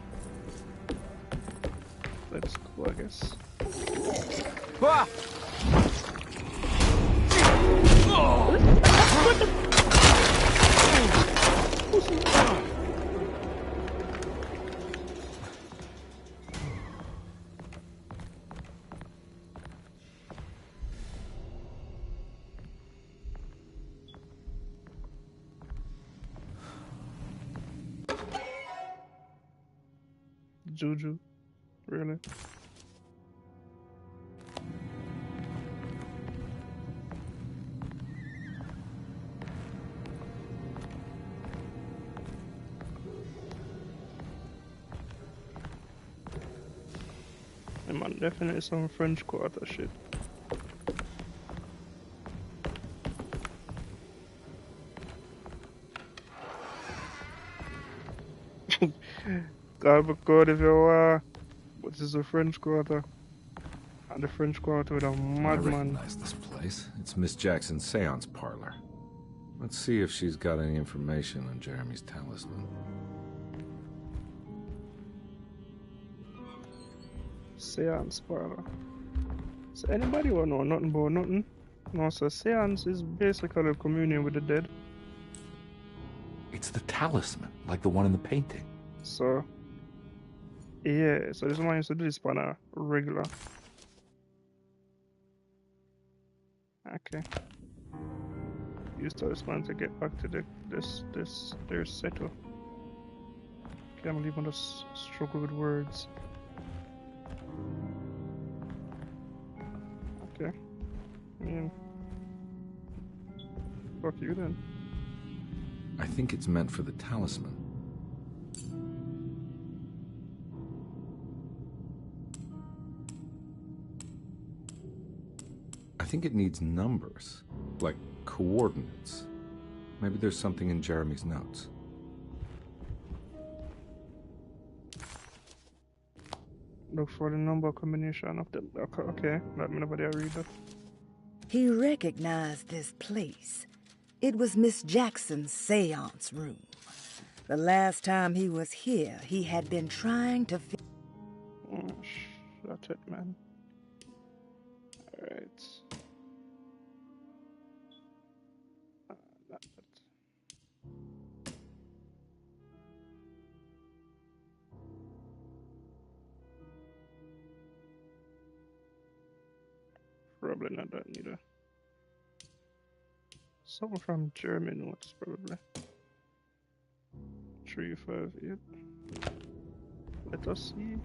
let's go, I guess. Ah! Juju, really? Yeah, man, definitely some French Quarter shit. God, but God, if you what is the French Quarter? And the French Quarter with a I madman. recognize this place. It's Miss Jackson's seance parlor. Let's see if she's got any information on Jeremy's talisman. Seance parlor. So anybody will know nothing about nothing? No, so seance is basically a communion with the dead. It's the talisman, like the one in the painting. So, yeah, so this one used to do this on a regular. Okay. Use talisman to get back to their settle. Can't believe I just struggle with words. Okay. I mean, fuck you then. I think it's meant for the talisman. I think it needs numbers, like coordinates. Maybe there's something in Jeremy's notes. Look for the number combination of them. Okay, let me nobody read that. He recognized this place. It was Miss Jackson's seance room. The last time he was here, he had been trying to... Oh, shut it, man. Alright. Not that. probably not that neither. Something from Jeremy notes, probably. 358. Let us see.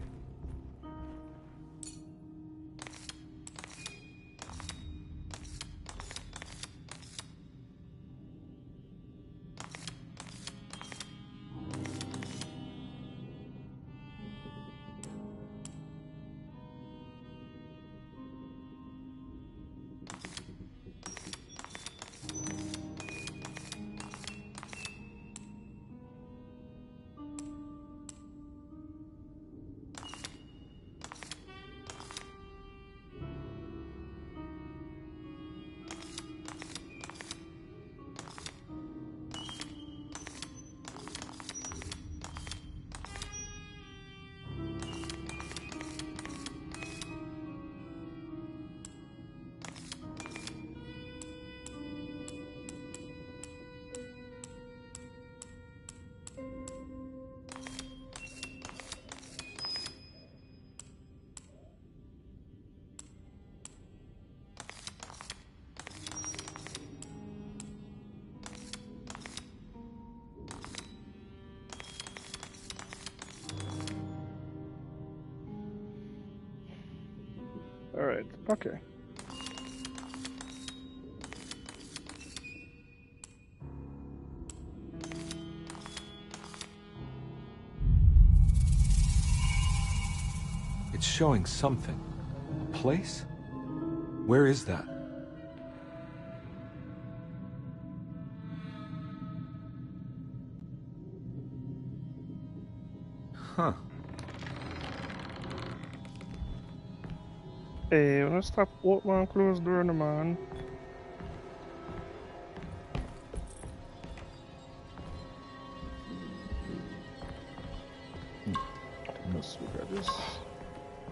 Alright, okay. It's showing something. A place? Where is that? Huh. Hey, when I stop open and close door, no man. Let's look at this.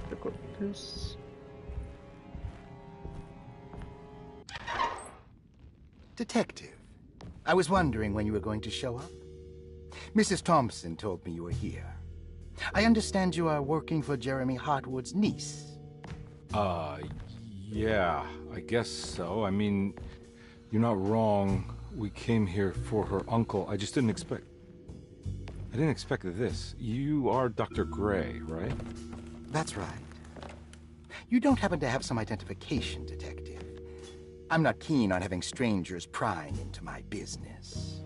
Check out this. Detective, I was wondering when you were going to show up. Mrs. Thompson told me you were here. I understand you are working for Jeremy Hartwood's niece. Yeah, I guess so. I mean, you're not wrong. We came here for her uncle. I just didn't expect... I didn't expect this. You are Dr. Gray, right? That's right. You don't happen to have some identification, Detective. I'm not keen on having strangers prying into my business.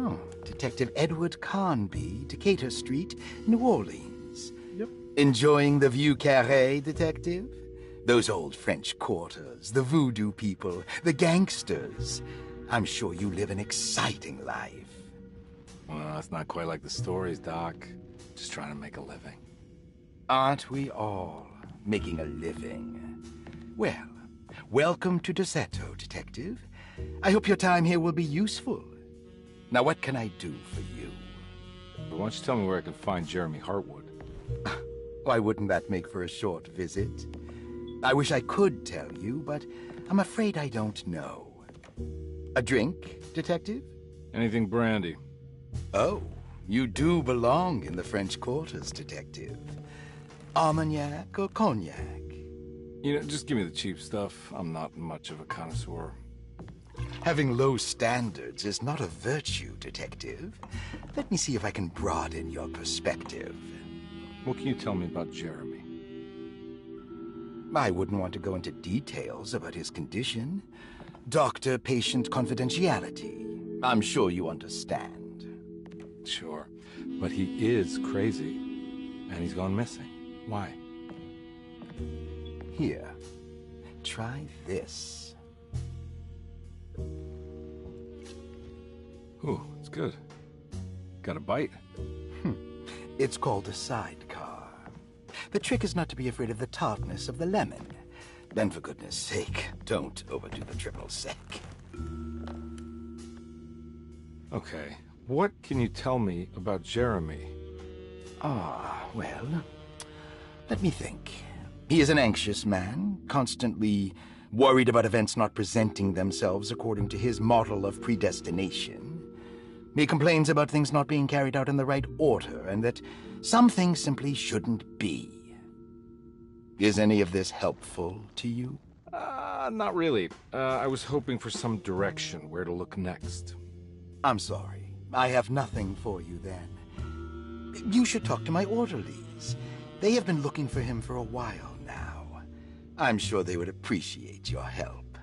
Oh, Detective Edward Carnby, Decatur Street, New Orleans. Yep. Enjoying the Vieux Carré, Detective? Those old French quarters, the voodoo people, the gangsters. I'm sure you live an exciting life. Well, that's not quite like the stories, Doc. Just trying to make a living. Aren't we all making a living? Well, welcome to Deseto, Detective. I hope your time here will be useful. Now, what can I do for you? Why don't you tell me where I can find Jeremy Hartwood? Why wouldn't that make for a short visit? I wish I could tell you, but I'm afraid I don't know. A drink, Detective? Anything brandy. Oh, you do belong in the French quarters, Detective. Armagnac or cognac? You know, just give me the cheap stuff. I'm not much of a connoisseur. Having low standards is not a virtue, Detective. Let me see if I can broaden your perspective. What can you tell me about Jeremy? I wouldn't want to go into details about his condition. Doctor-patient confidentiality. I'm sure you understand. Sure, but he is crazy, and he's gone missing. Why? Here, try this. Ooh, it's good. Got a bite? It's called a sidecar. The trick is not to be afraid of the tartness of the lemon. Then, for goodness sake, don't overdo the triple sec. Okay, what can you tell me about Jeremy? Well, let me think. He is an anxious man, constantly worried about events not presenting themselves according to his model of predestination. He complains about things not being carried out in the right order, and that some things simply shouldn't be. Is any of this helpful to you? Not really. I was hoping for some direction where to look next. I'm sorry. I have nothing for you then. You should talk to my orderlies. They have been looking for him for a while now. I'm sure they would appreciate your help.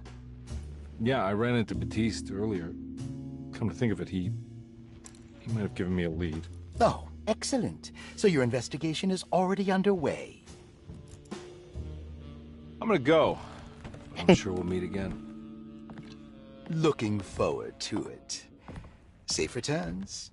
Yeah, I ran into Batiste earlier. Come to think of it, he might have given me a lead. Oh, excellent. So your investigation is already underway. I'm gonna go. I'm sure we'll meet again. Looking forward to it. Safe returns.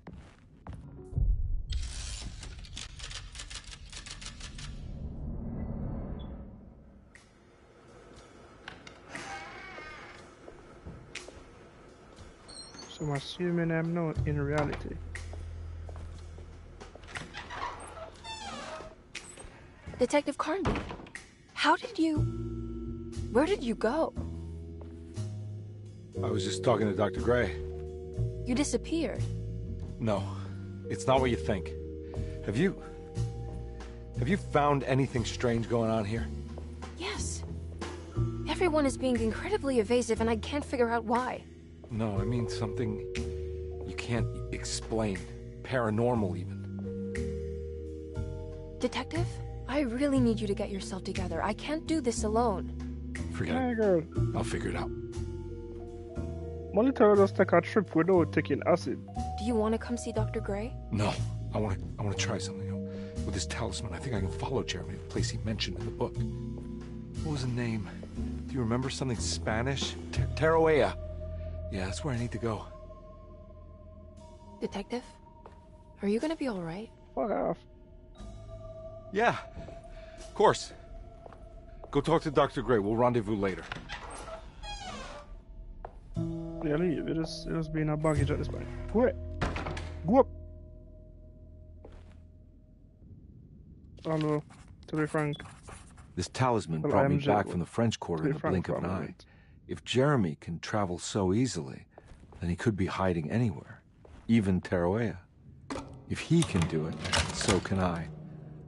So I'm assuming I'm not in reality. Detective Carnby, where did you go? I was just talking to Dr. Gray. You disappeared. No, it's not what you think. Have you found anything strange going on here? Yes. Everyone is being incredibly evasive and I can't figure out why. No, I mean something you can't explain. Paranormal, even. Detective, I really need you to get yourself together. I can't do this alone. Forget it. Girl. I'll figure it out. Monitor us take a trip without taking acid. Do you want to come see Dr. Gray? No, I want to try something. With this talisman, I think I can follow Jeremy to the place he mentioned in the book. What was the name? Do you remember something Spanish? Tarawea. Yeah, that's where I need to go. Detective, are you gonna be all right? Fuck off. Yeah, of course. Go talk to Dr. Gray. We'll rendezvous later. Yeah, leave. It is being a baggage at this point. Go ahead. Go up. Although, to be frank, This talisman brought me back from the French Quarter in the blink of an eye. If Jeremy can travel so easily, then he could be hiding anywhere, even Tarawea. If he can do it, so can I.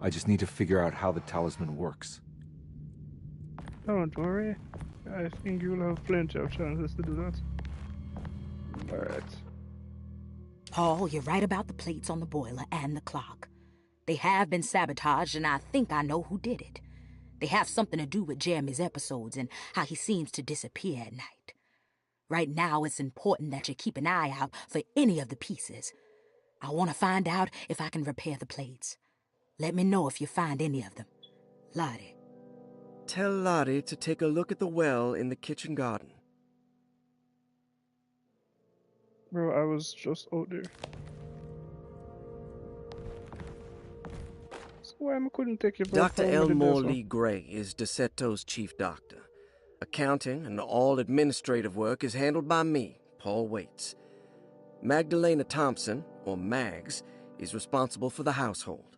I just need to figure out how the talisman works. Don't worry. I think you'll have plenty of chances to do that. Alright. Paul, you're right about the plates on the boiler and the clock. They have been sabotaged, and I think I know who did it. They have something to do with Jeremy's episodes and how he seems to disappear at night. Right now, it's important that you keep an eye out for any of the pieces. I want to find out if I can repair the plates. Let me know if you find any of them. Lottie. Tell Lottie to take a look at the well in the kitchen garden. Bro, I was just out there. So why I couldn't take you for Dr. a Elmore Lee Gray is DeSeto's chief doctor. Accounting and all administrative work is handled by me, Paul Waits. Magdalena Thompson, or Mags, is responsible for the household.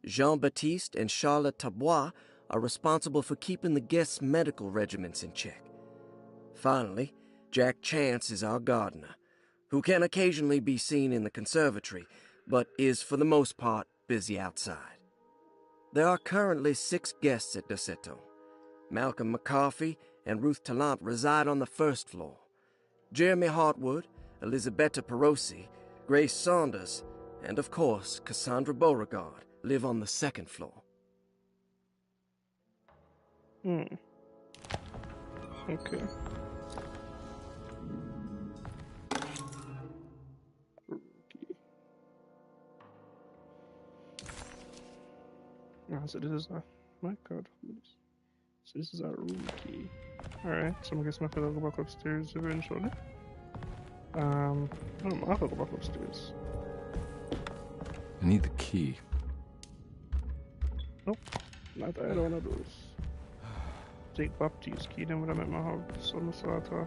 Jean-Baptiste and Charlotte Tabois are responsible for keeping the guests' medical regimens in check. Finally, Jack Chance is our gardener, who can occasionally be seen in the conservatory, but is for the most part busy outside. There are currently 6 guests at DeSeto. Malcolm McCarthy and Ruth Tallant reside on the first floor. Jeremy Hartwood, Elisabetta Perosi, Grace Saunders, and of course Cassandra Beauregard live on the second floor. Okay. So this is my god. So this is our room key. Alright, so I guess I have to go back upstairs eventually. I have to go back upstairs. I need the key. Nope, not either one of those. Take Baptiste key, then when I have some sort of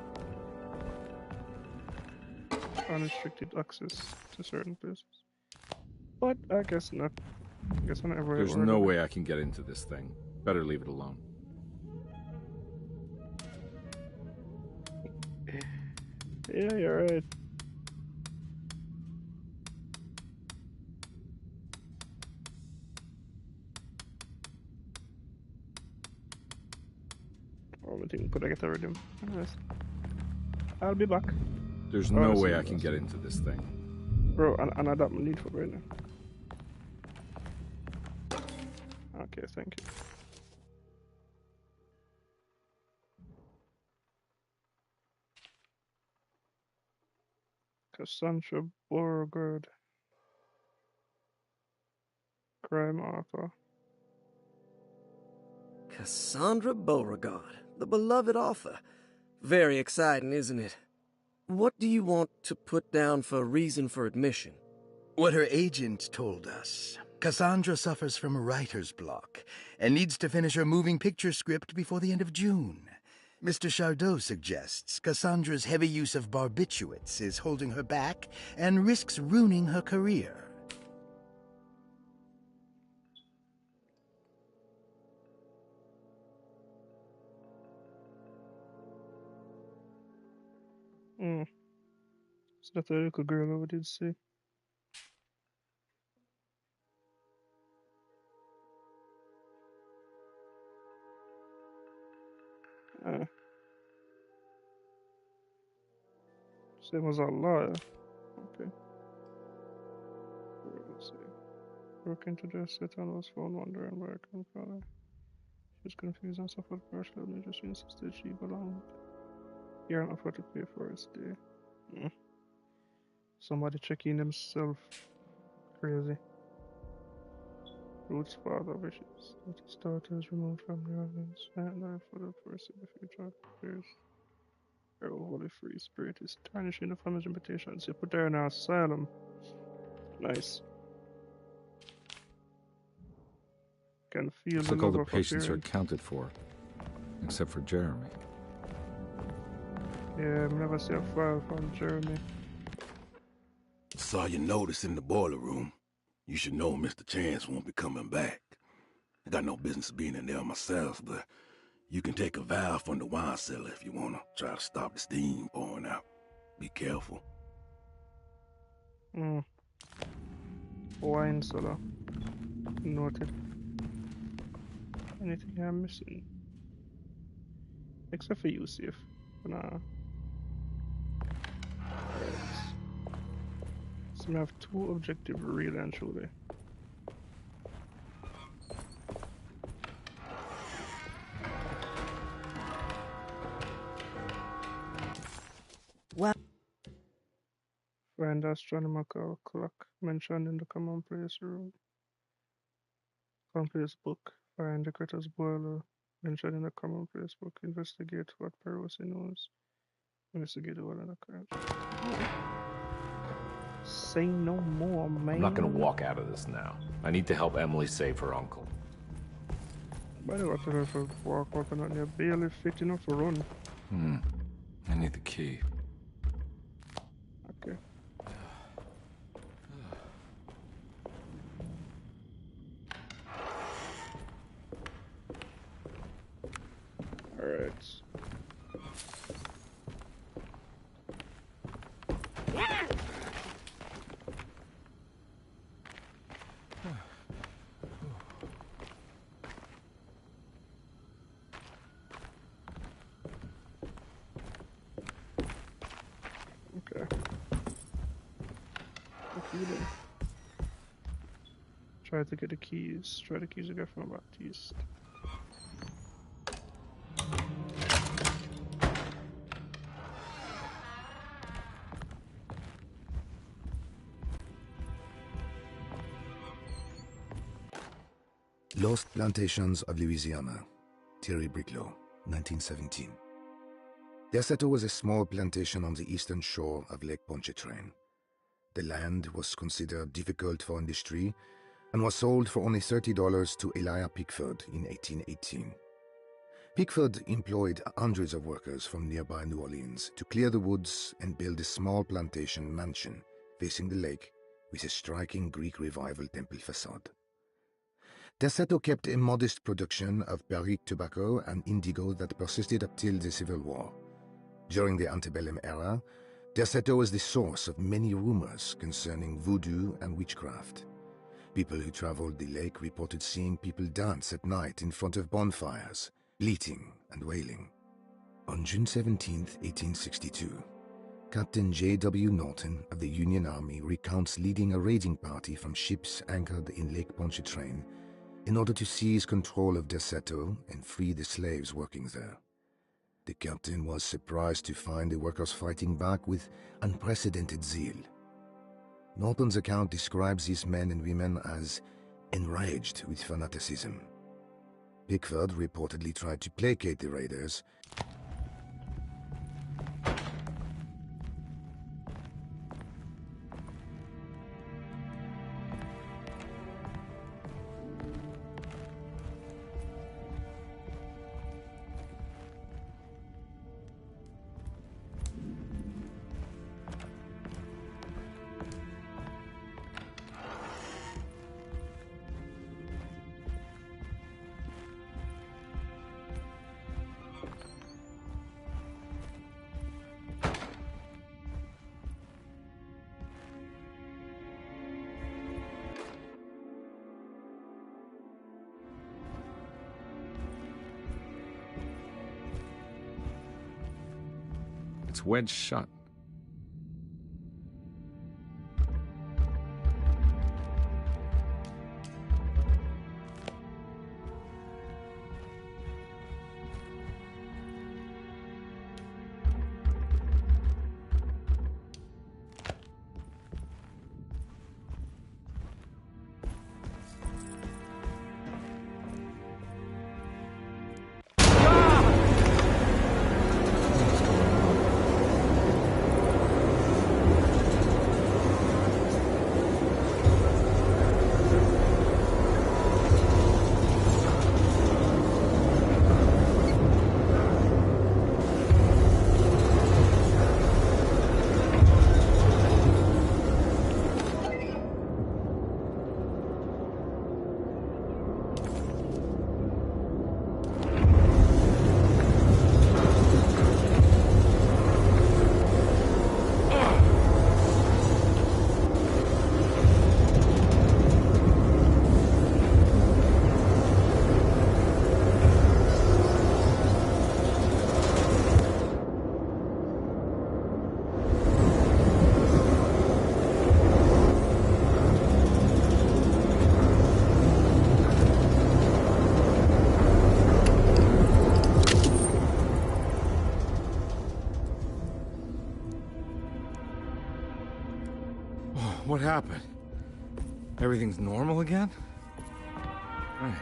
unrestricted access to certain places. But I guess not. I guess I'm never. There's no way I can get into this thing. Better leave it alone. Yeah, you're right. think could I get rid of him? Anyways, I'll be back. There's no way I can get into this thing. Bro, and I don't need for right now. Okay, thank you. Cassandra Beauregard. Crime author. Cassandra Beauregard, the beloved author. Very exciting, isn't it? What do you want to put down for reason for admission? What her agent told us. Cassandra suffers from a writer's block and needs to finish her moving picture script before the end of June. Mr. Chardot suggests Cassandra's heavy use of barbiturates is holding her back and risks ruining her career. Is that the little girl I did see? Same as a lawyer. Okay. Let's see. Broke into the set and was found wandering where I come from. She was confused and suffered partial damage. She insisted she belonged. Here and offered to pay for her stay. Somebody checking themselves. Crazy. Ruth's father wishes that his daughter is removed from the audience and for the foreseeable future appears. Her holy free spirit is tarnishing the family's reputation. So you put her in an asylum. Nice. Can feel Looks the like all love the of patients are appearance. accounted for, except for Jeremy. Yeah, I've never seen a file from Jeremy. Saw your notice in the boiler room. You should know Mr. Chance won't be coming back. I got no business being in there myself, but you can take a valve from the wine cellar if you want to try to stop the steam pouring out. Be careful. Wine cellar. Noted. Anything I'm missing? Except for you, Safe. Nah. Alright. So we have two objectives, really and truly. What? Find the astronomical clock mentioned in the commonplace room. Commonplace book. Find the critter's boiler mentioned in the commonplace book. Investigate what Perosi knows. Investigate the well in the crash. Say no more, man. I'm not gonna walk out of this now. I need to help Emily save her uncle. By the way, I have to walk up and they're barely fit enough to run. I need the key. Okay. Alright. Okay. Okay then. Try to get the keys. Try the keys to get from Baptiste. Lost Plantations of Louisiana, Thierry Briclot, 1917. Deseto was a small plantation on the eastern shore of Lake Pontchartrain. The land was considered difficult for industry and was sold for only $30 to Elijah Pickford in 1818. Pickford employed hundreds of workers from nearby New Orleans to clear the woods and build a small plantation mansion facing the lake with a striking Greek Revival temple facade. Deseto kept a modest production of barrique tobacco and indigo that persisted up till the Civil War. During the antebellum era, Deseto was the source of many rumors concerning voodoo and witchcraft. People who traveled the lake reported seeing people dance at night in front of bonfires, bleating and wailing. On June 17, 1862, Captain J.W. Norton of the Union Army recounts leading a raiding party from ships anchored in Lake Pontchartrain in order to seize control of Deseto and free the slaves working there. The captain was surprised to find the workers fighting back with unprecedented zeal. Norton's account describes these men and women as enraged with fanaticism. Pickford reportedly tried to placate the raiders. It's wedged shut. What happened? Everything's normal again? Right.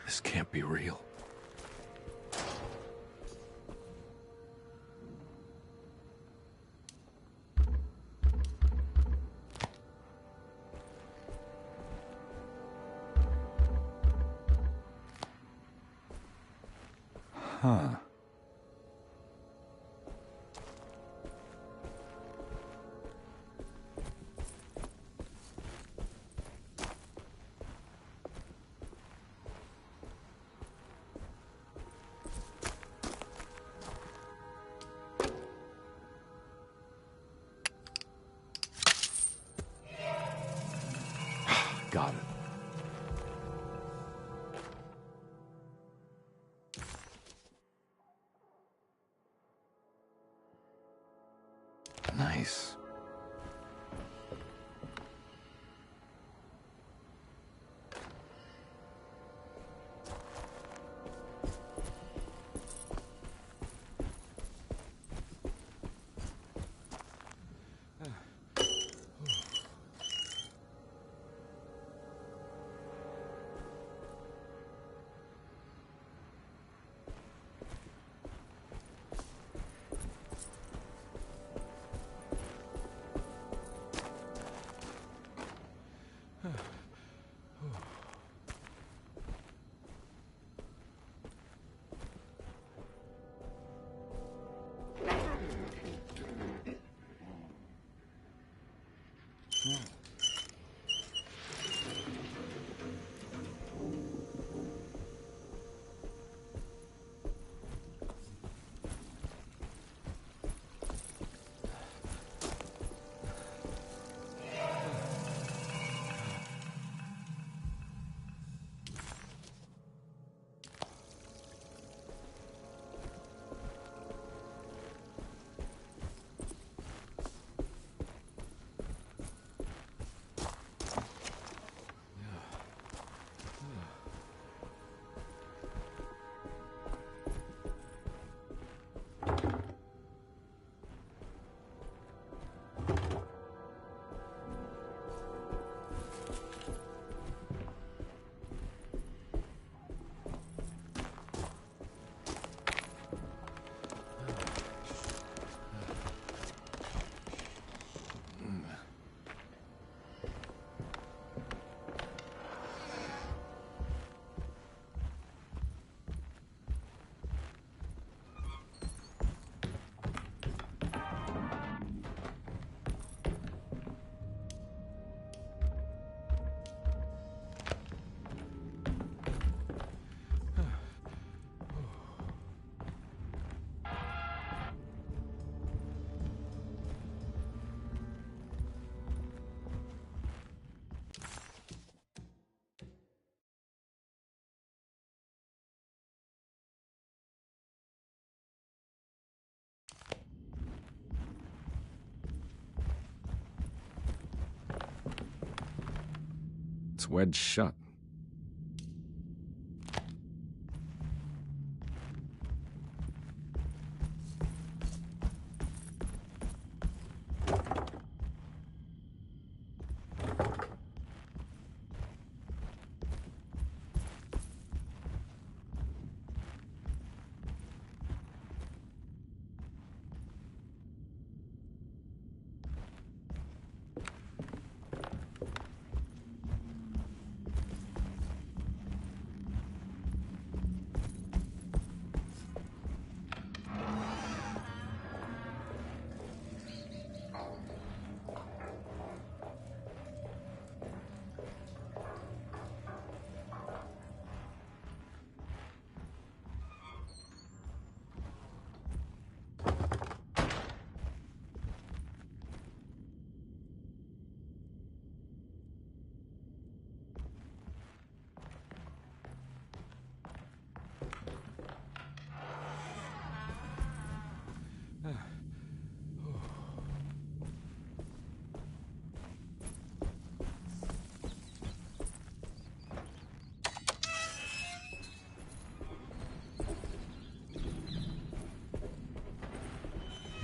This can't be real. Huh. Got it. Nice. It's wedged shut.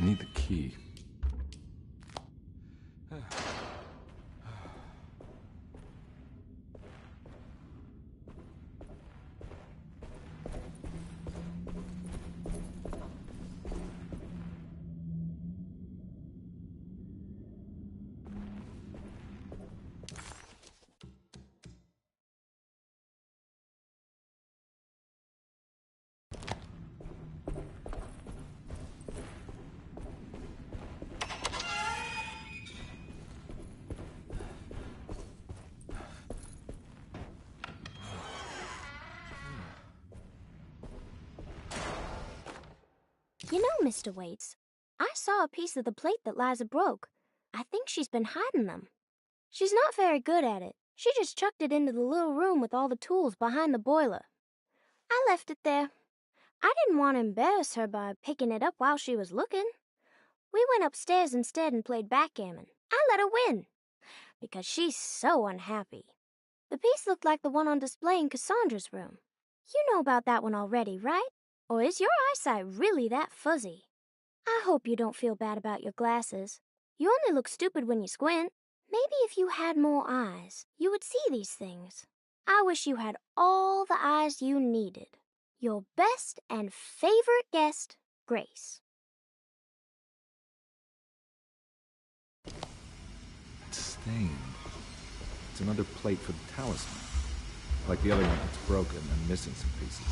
I need the key. You know, Mr. Waits, I saw a piece of the plate that Liza broke. I think she's been hiding them. She's not very good at it. She just chucked it into the little room with all the tools behind the boiler. I left it there. I didn't want to embarrass her by picking it up while she was looking. We went upstairs instead and played backgammon. I let her win, because she's so unhappy. The piece looked like the one on display in Cassandra's room. You know about that one already, right? Or is your eyesight really that fuzzy? I hope you don't feel bad about your glasses. You only look stupid when you squint. Maybe if you had more eyes, you would see these things. I wish you had all the eyes you needed. Your best and favorite guest, Grace. It's stained. It's another plate for the talisman. Like the other one, it's broken and missing some pieces.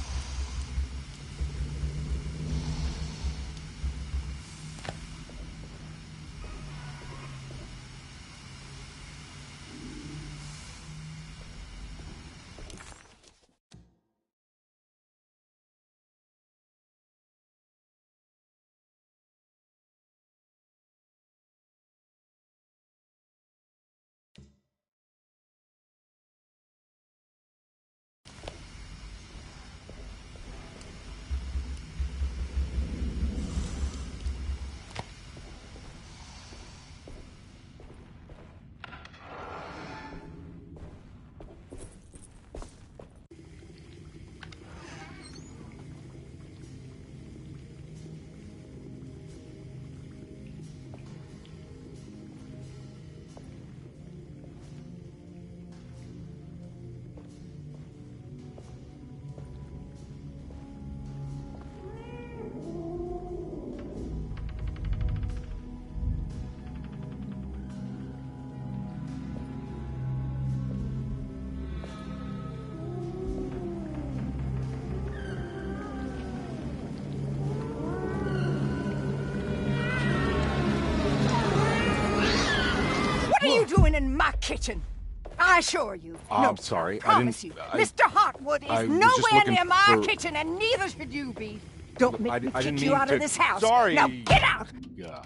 What are you doing in my kitchen? I assure you. I'm sorry. I promise you. Mr. Hotwood is nowhere near my kitchen, and neither should you be. Don't make me kick you out of this house. Sorry. Now get out! Yeah.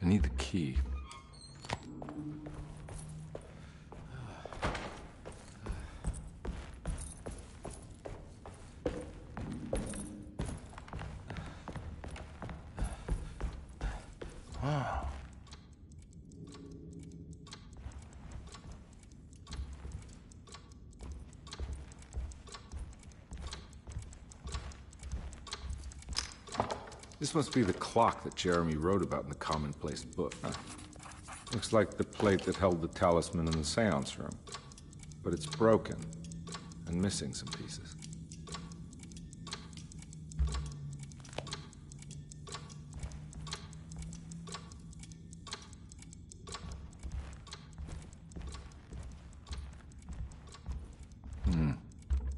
I need the key. Wow. This must be the clock that Jeremy wrote about in the commonplace book. Huh? Looks like the plate that held the talisman in the seance room. But it's broken and missing some pieces.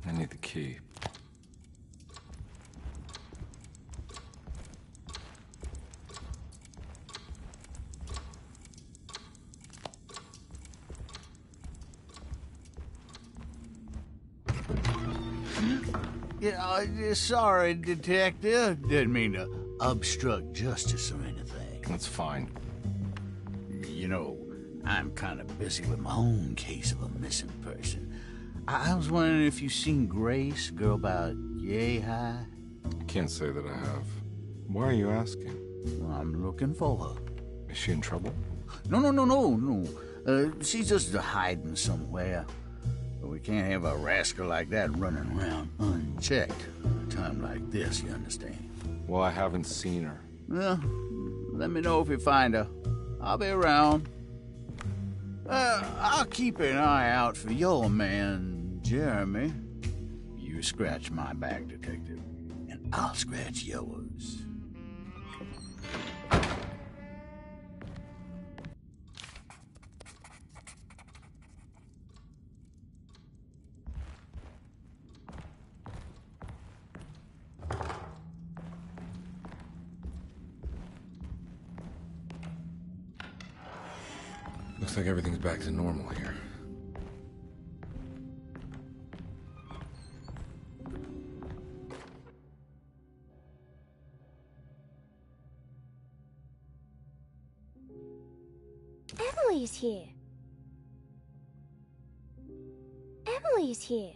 I need the key. Sorry, Detective. Didn't mean to obstruct justice or anything. That's fine. You know, I'm kind of busy with my own case of a missing person. I was wondering if you've seen Grace, girl about yay high? I can't say that I have. Why are you asking? Well, I'm looking for her. Is she in trouble? No. She's just hiding somewhere. But we can't have a rascal like that running around unchecked at a time like this, you understand? Well, I haven't seen her. Well, let me know if you find her. I'll be around. I'll keep an eye out for your man, Jeremy. You scratch my back, Detective, and I'll scratch yours. Looks like everything's back to normal here. Emily's here. Emily's here.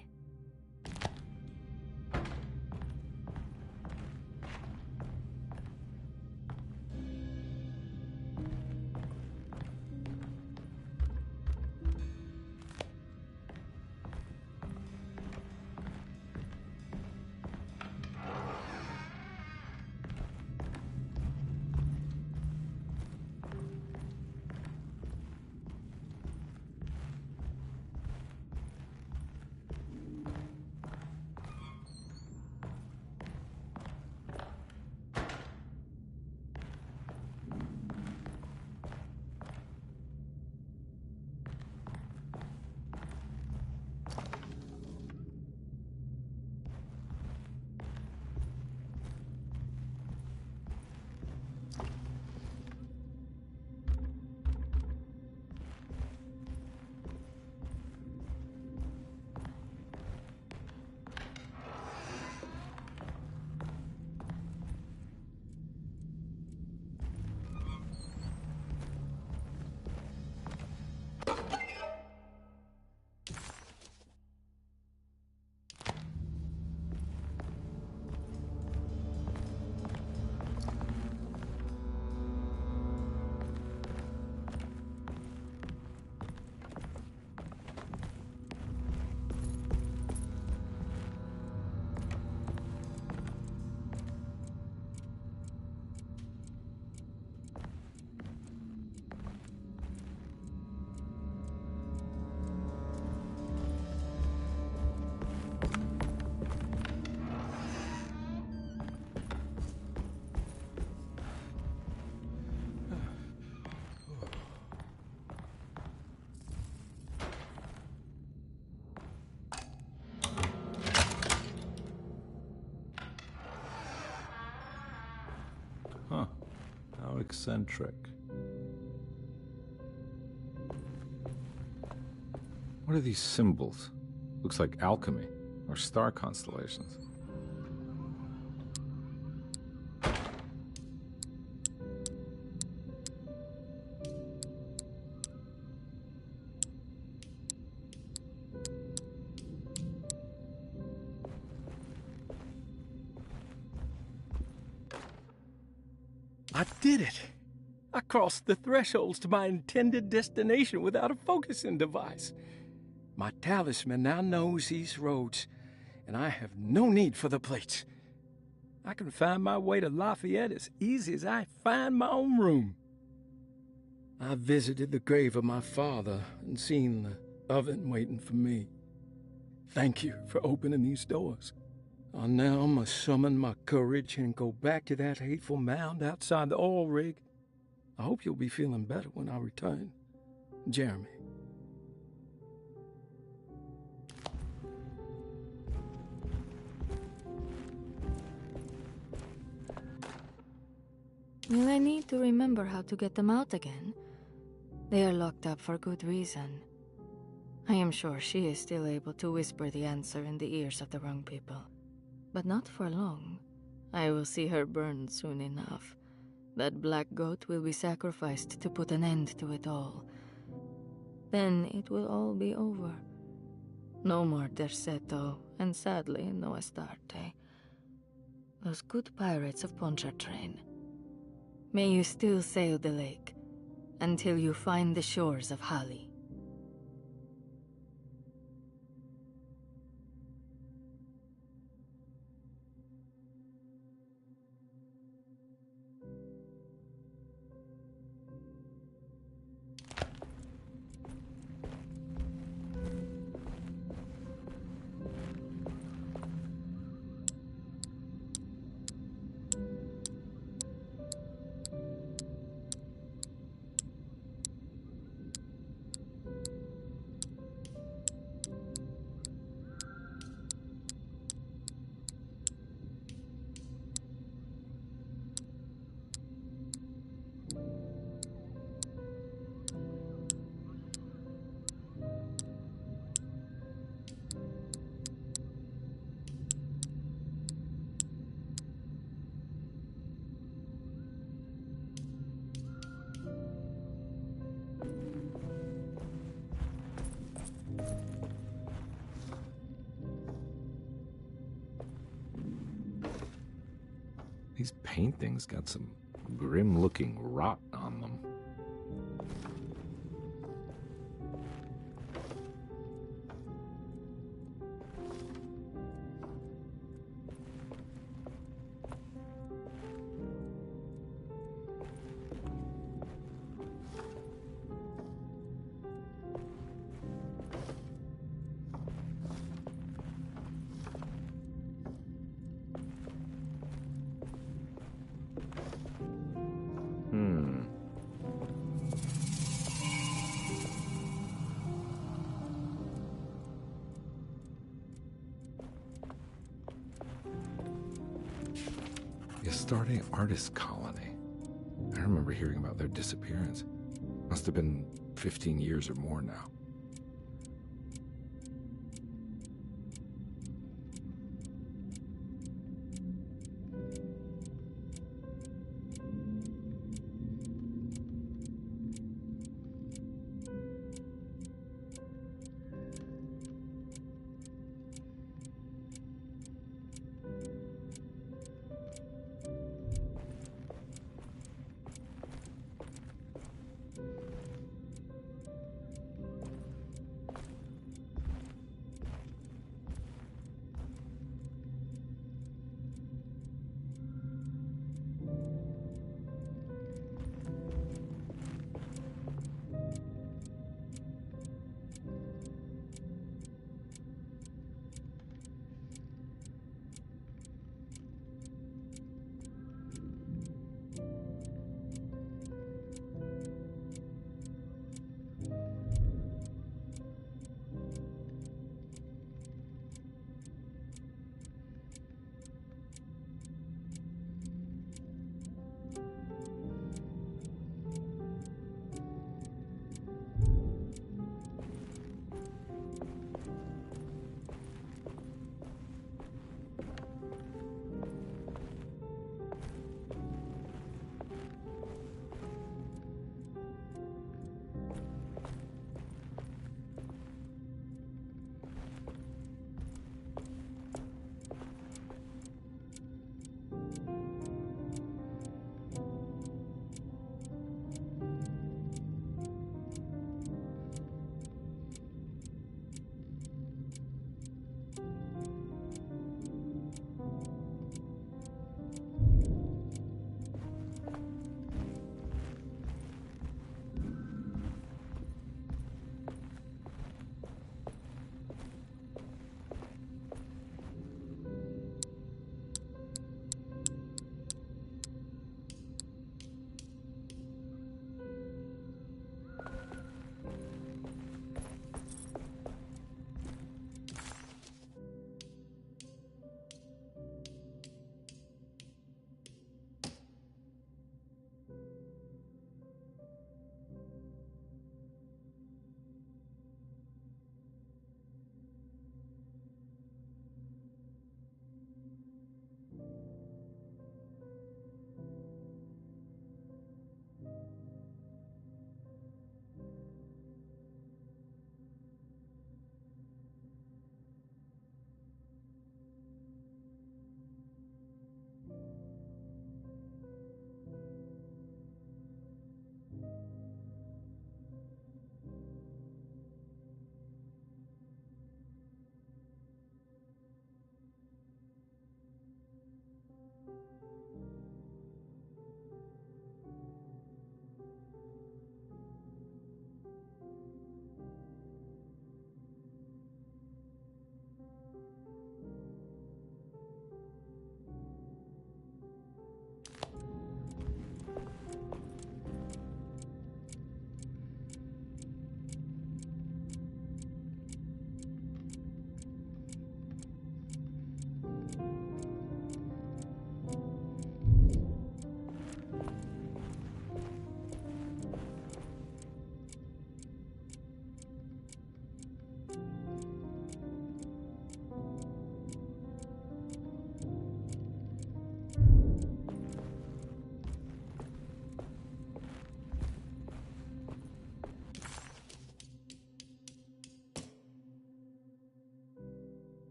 Huh. How eccentric. What are these symbols? Looks like alchemy or star constellations. I did it! I crossed the thresholds to my intended destination without a focusing device. My talisman now knows these roads, and I have no need for the plates. I can find my way to Lafayette as easy as I find my own room. I visited the grave of my father and seen the oven waiting for me. Thank you for opening these doors. I now must summon my courage and go back to that hateful mound outside the oil rig. I hope you'll be feeling better when I return. Jeremy. Will I need to remember how to get them out again? They are locked up for good reason. I am sure she is still able to whisper the answer in the ears of the wrong people. But not for long. I will see her burned soon enough. That black goat will be sacrificed to put an end to it all. Then it will all be over. No more Derceto, and sadly, no Astarte. Those good pirates of Pontchartrain. May you still sail the lake, until you find the shores of Hali. These paintings got some grim-looking rot on them. The Astarte Artist Colony. I remember hearing about their disappearance. Must have been 15 years or more now.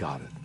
Got it.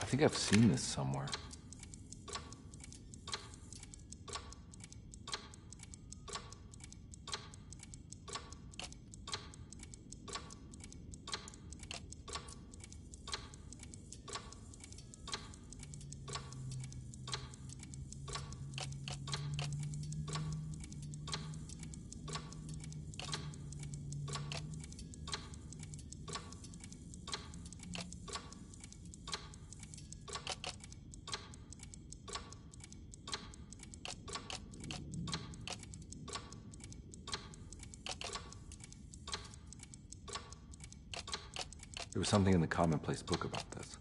I think I've seen this somewhere. There was something in the commonplace book about this.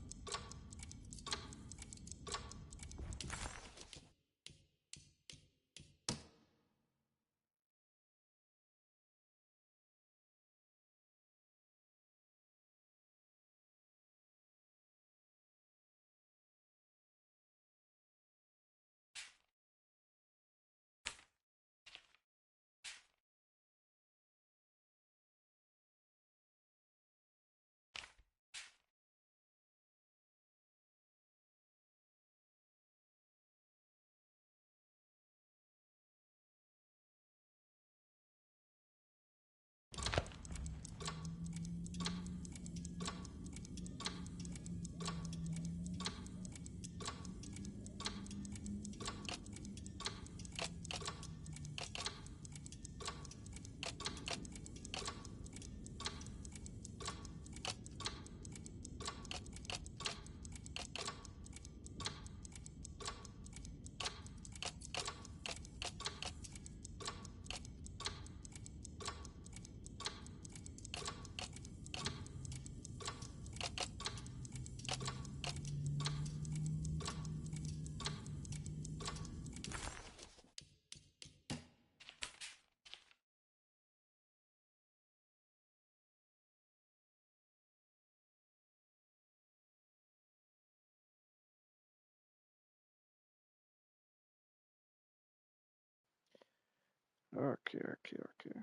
Okay.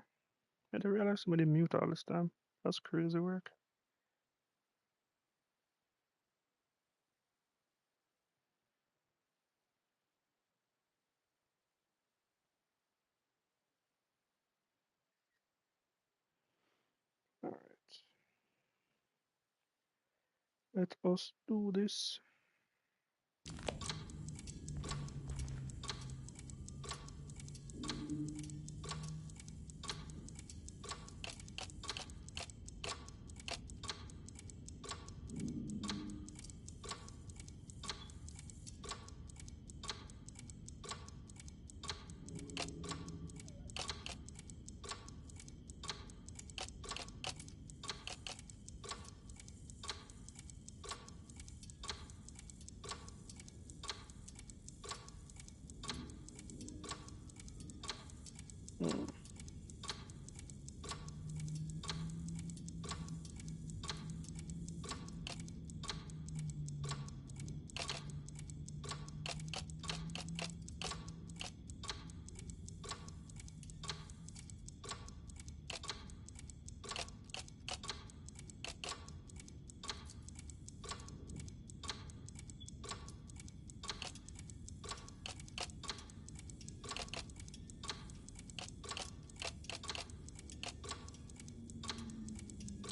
I didn't realize somebody mute all this time. That's crazy work. Alright. Let us do this.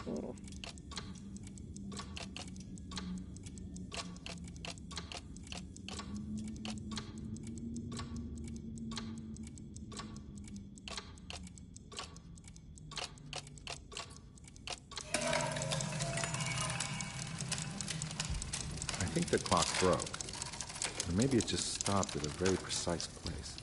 Oh. I think the clock broke. Or maybe it just stopped at a very precise place.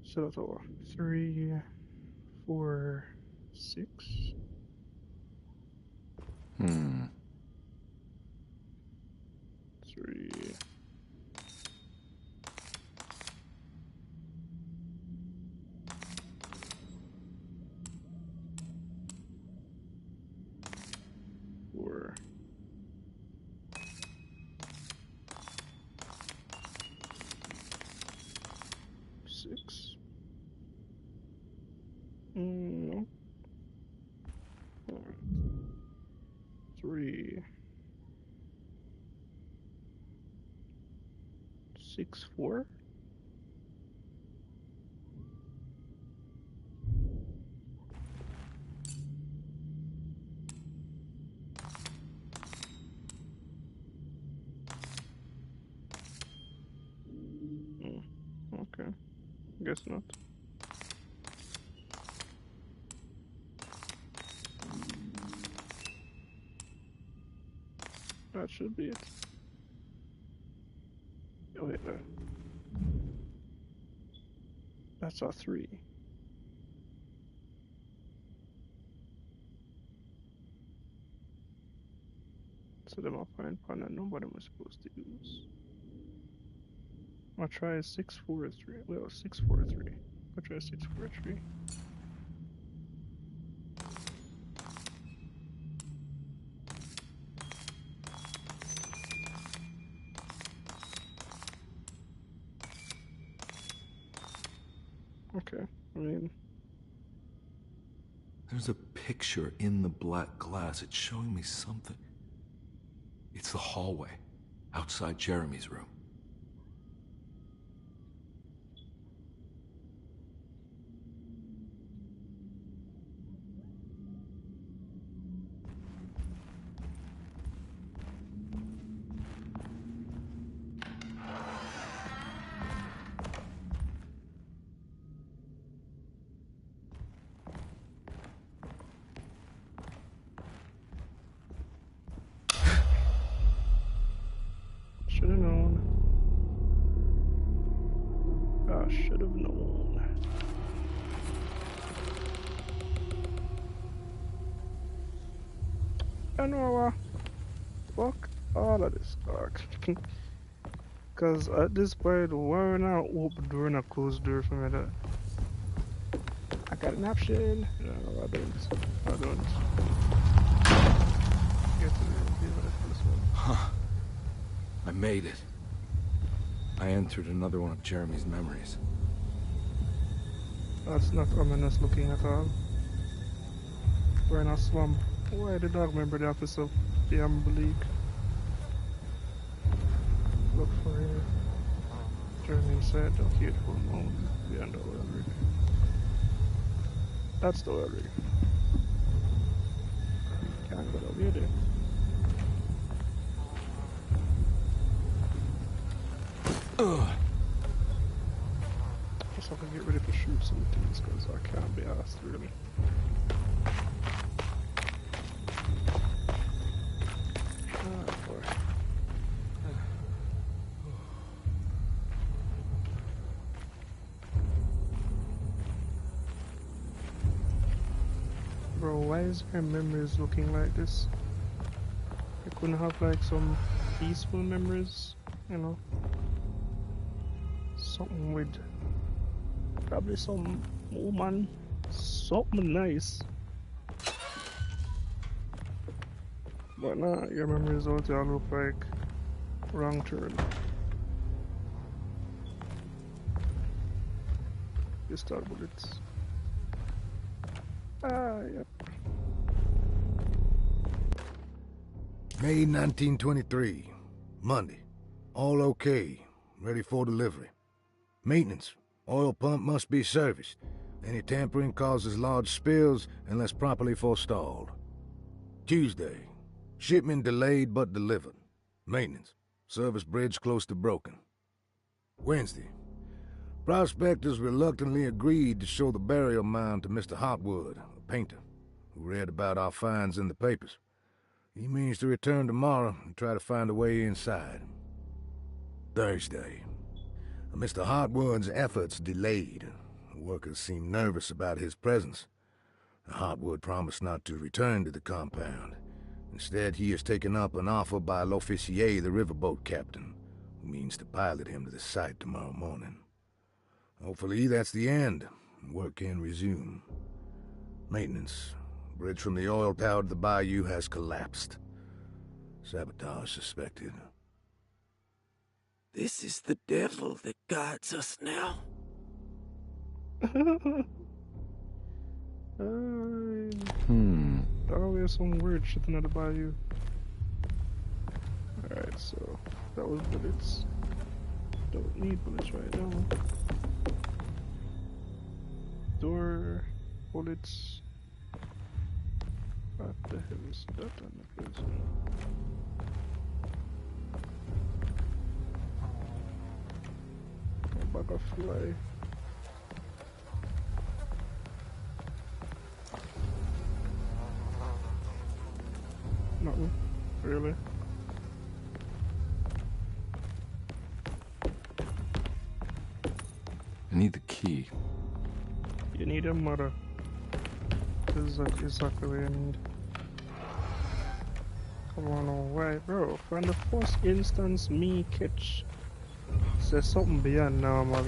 So that's all. 3, 4, 6. 3. 4. 6. No. 3. 6, 4. Okay. Guess not. That should be it. Oh wait, no. That's a 3. So them I'll find one that nobody was supposed to use. I'll try 6, 4, 3. Well, 6, 4, 3. I'll try 6, 4, 3. Okay, I mean... There's a picture in the black glass. It's showing me something. It's the hallway, outside Jeremy's room. Should have known. I should have known. I know fuck all of this talk. Cause at this point, why not open door and a closed door for me that I got an option. No, I don't. I don't. Get to the first one. Huh. I made it. I entered another one of Jeremy's memories. That's not ominous looking at all. We're in a slum. Why the dog remember the office of the Bleak? Look for him. Jeremy said, don't hear it for a moment. Beyond the oil rig. That's the oil rig. Can't go over there. Guess I can get ready to shoot some things because I can't be asked really. Oh boy. Bro, why is my memories looking like this? I couldn't have like some peaceful memories, you know? Something with probably some woman, something nice. But nah, your memories all look like wrong turn. the start bullets. Ah, yep. May 1923. Monday. All okay. Ready for delivery. Maintenance. Oil pump must be serviced. Any tampering causes large spills unless properly forestalled. Tuesday. Shipment delayed but delivered. Maintenance. Service bridge close to broken. Wednesday. Prospectors reluctantly agreed to show the burial mound to Mr. Hotwood, a painter, who read about our finds in the papers. He means to return tomorrow and try to find a way inside. Thursday. Mr. Hotwood's efforts delayed. The workers seemed nervous about his presence. Hotwood promised not to return to the compound. Instead, he has taken up an offer by L'Officier, the riverboat captain, who means to pilot him to the site tomorrow morning. Hopefully that's the end. Work can resume. Maintenance. Bridge from the oil tower to the bayou has collapsed. Sabotage suspected. This is the devil that guides us now. Always some weird shit in the bayou. Alright, so that was bullets. Don't need bullets right now. Door, bullets. What the hell is that on the prison? A bag of fly. Nothing, really. I need the key. You need a mother. This is exactly what you need. Come on, alright, bro. From the first instance, me catch says something beyond normal.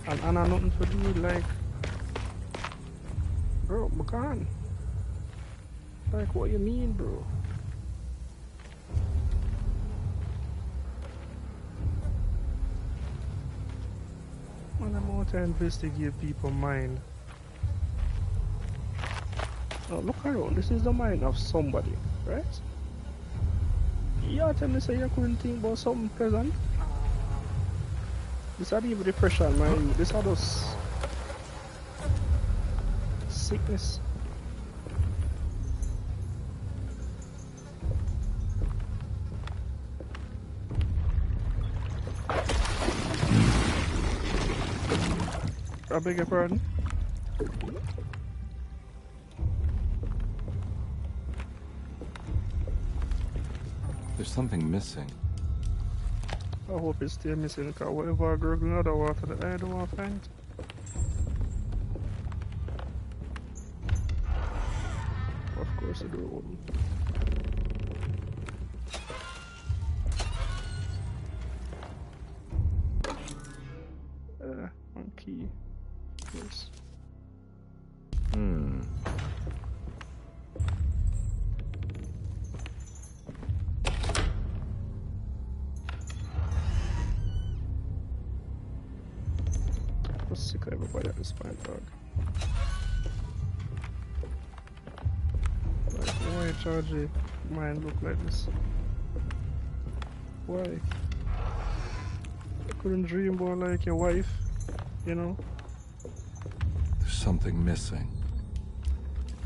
And I nothing to do, like, bro, I can't. Like, what you mean, bro? Man, I'm out to investigate people's mind. Now, look around. This is the mind of somebody, right? You tell me say you couldn't think about something pleasant? This is even depression, man. This is just sickness. I beg your pardon? There's something missing. I hope it's still missing, because whatever I gurgle out of water that I don't want to find. Of course, the door open. One key. Yes. I'm sick of everybody at this point, dog. Like, why charge it? Mine look like this? Why? I couldn't dream about like your wife, you know? There's something missing.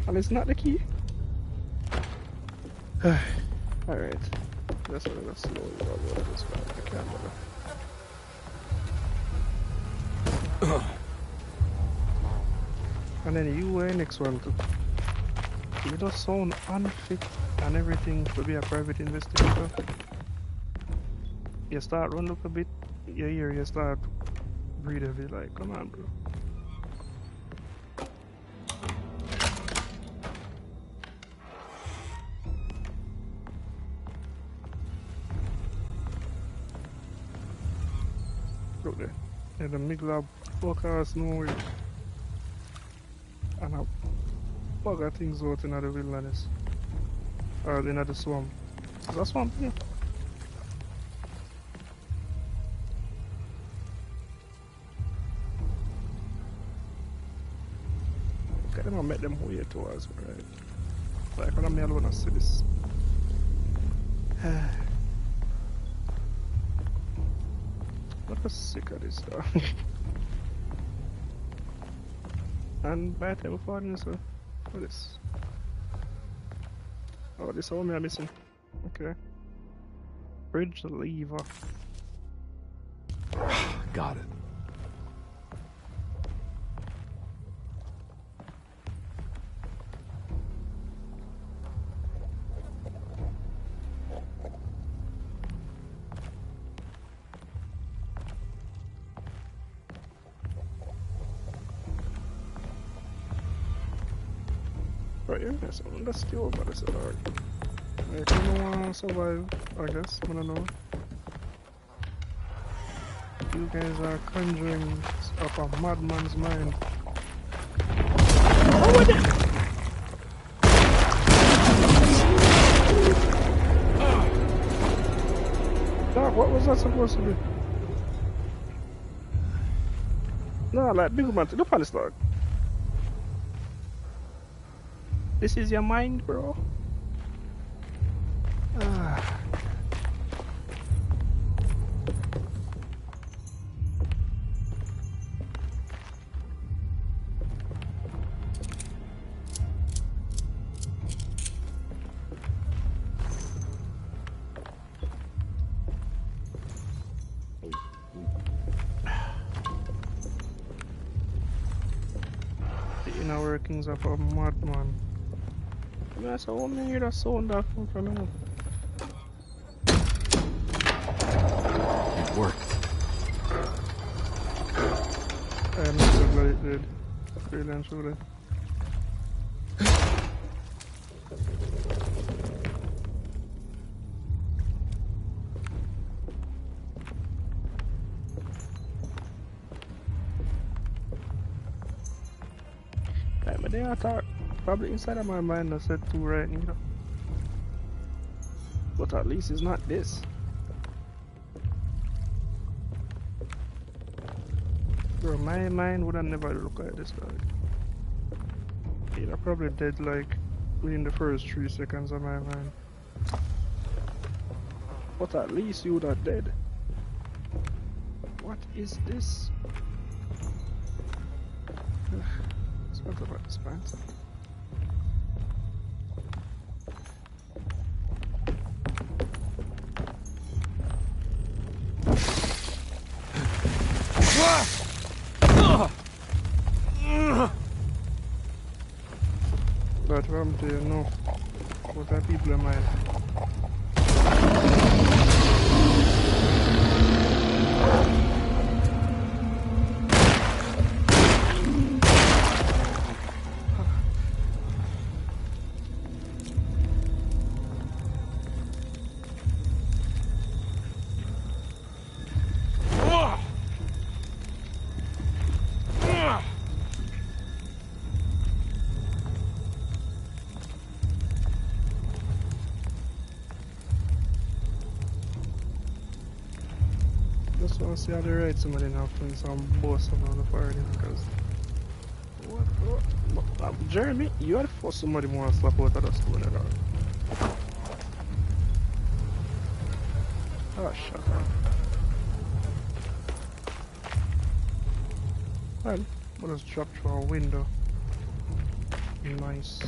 And it's not the key? Alright. That's what I'm gonna slowly go over this one. I can't bother. And then you were next one too. You just sound unfit and everything to be a private investigator. You start run up a bit, your ear, you start breathe a bit like, come on, bro. Look there, in the middle of podcast nowhere. And a bug of things out in the wilderness. Or in the swamp. Is that swamp here? I don't make them weird to us, right? Like when I'm alone, I see this. I'm sick of this stuff. And by the time we find this, what is this? Oh, this all me I'm missing. Okay. Bridge lever. Got it. Right, yeah, so let's go over this alright. Like, you don't wanna survive, I guess, I don't know. You guys are conjuring up a madman's mind. Oh, what the? Dog, what was that supposed to be? No, like, big man, look on this dog. This is your mind, bro? The inner workings of a madman. That's all I hear that sound that come from him. It worked. I'm so glad it did. Really and truly. Right, but then I thought probably inside of my mind I said two right, you know. But at least it's not this. Bro, my mind would have never look at this guy. He'd have probably dead like within the first 3 seconds of my mind. But at least you would have dead. What is this? It's not about this pants. But from there, no. What are people in mind? Just want to see how they ride somebody now from some boss around the party because what? Jeremy, you had for somebody want to slap out of the stone at all. Oh, shut up. Well, we'll just drop through our window. Nice.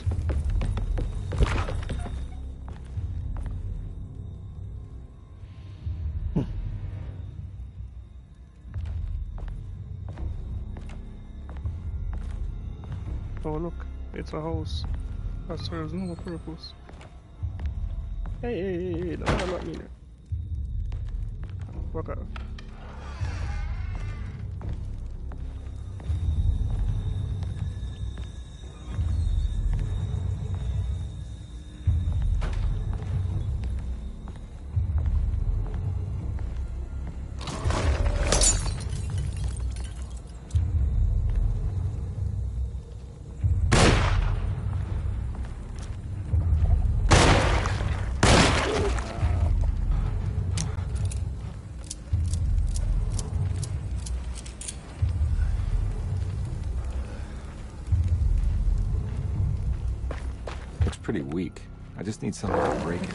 Oh look, it's a house that serves no purpose. Hey, don't let me there. Fuck off. pretty weak. I just need something to break it.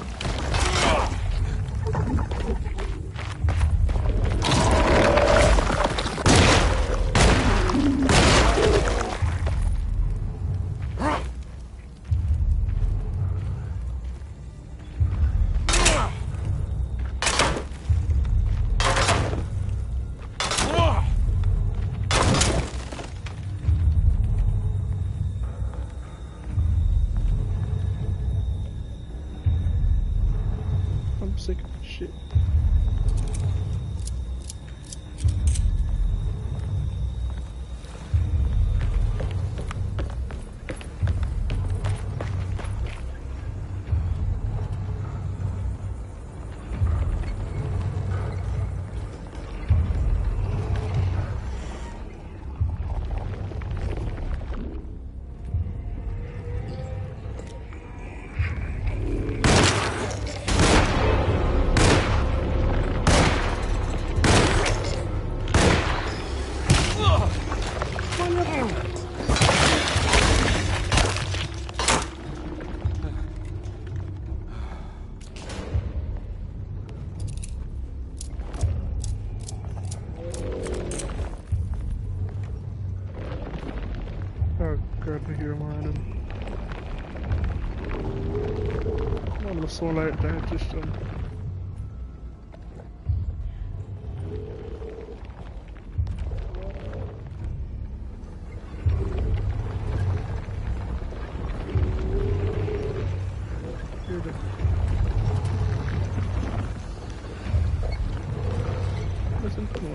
I'm sick of this shit. Oh god, I hear man. I'm gonna sound like that just hear that. Listen to me,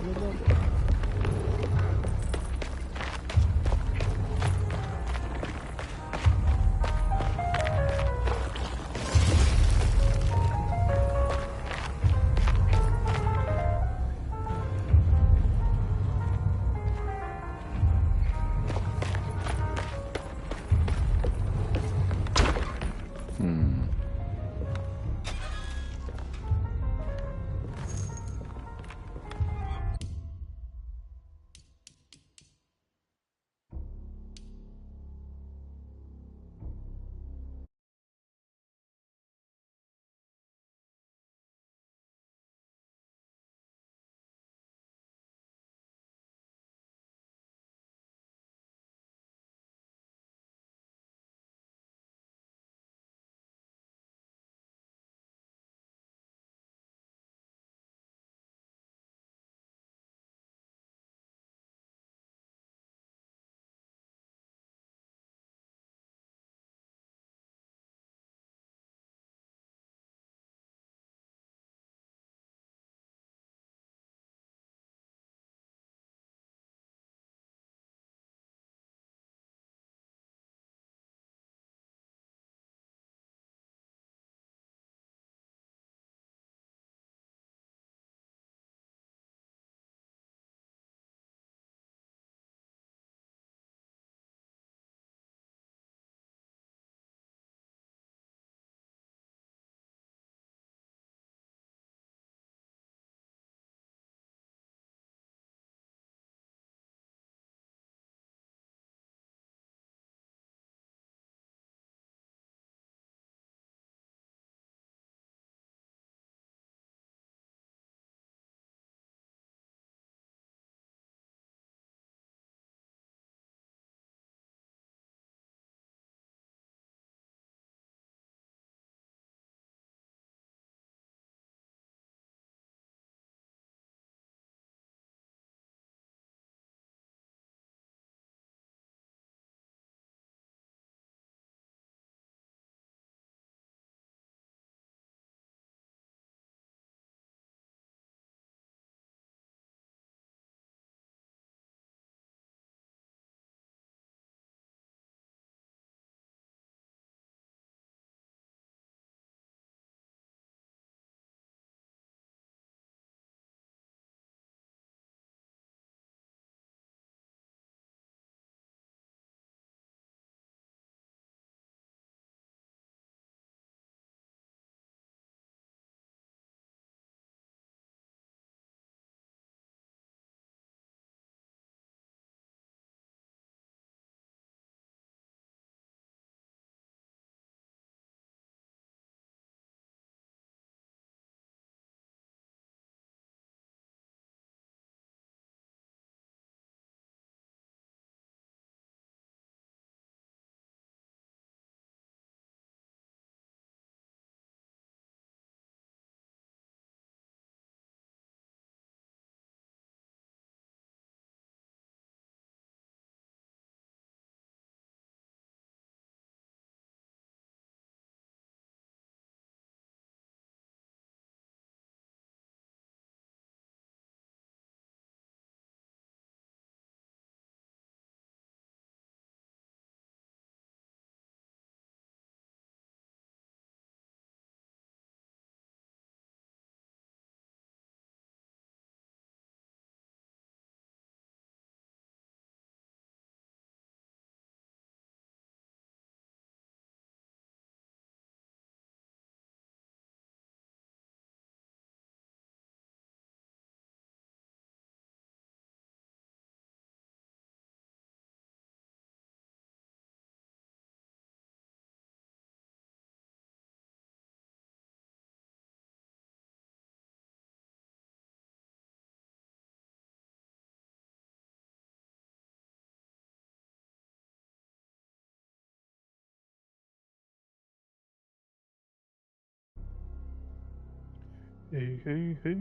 Hey, hey, hey.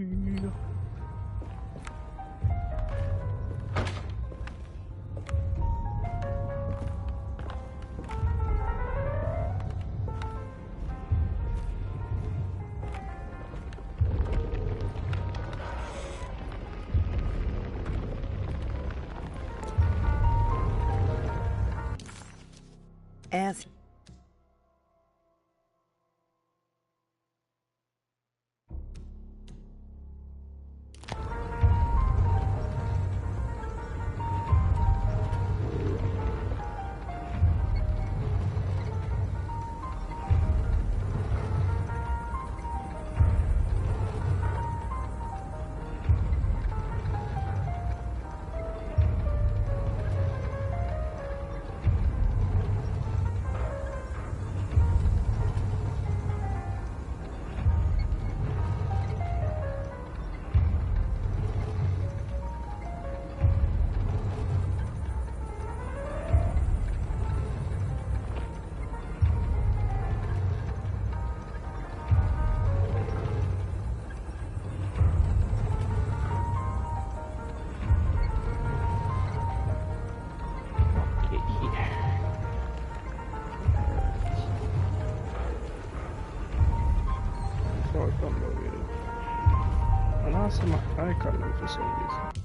As My icon for some reason.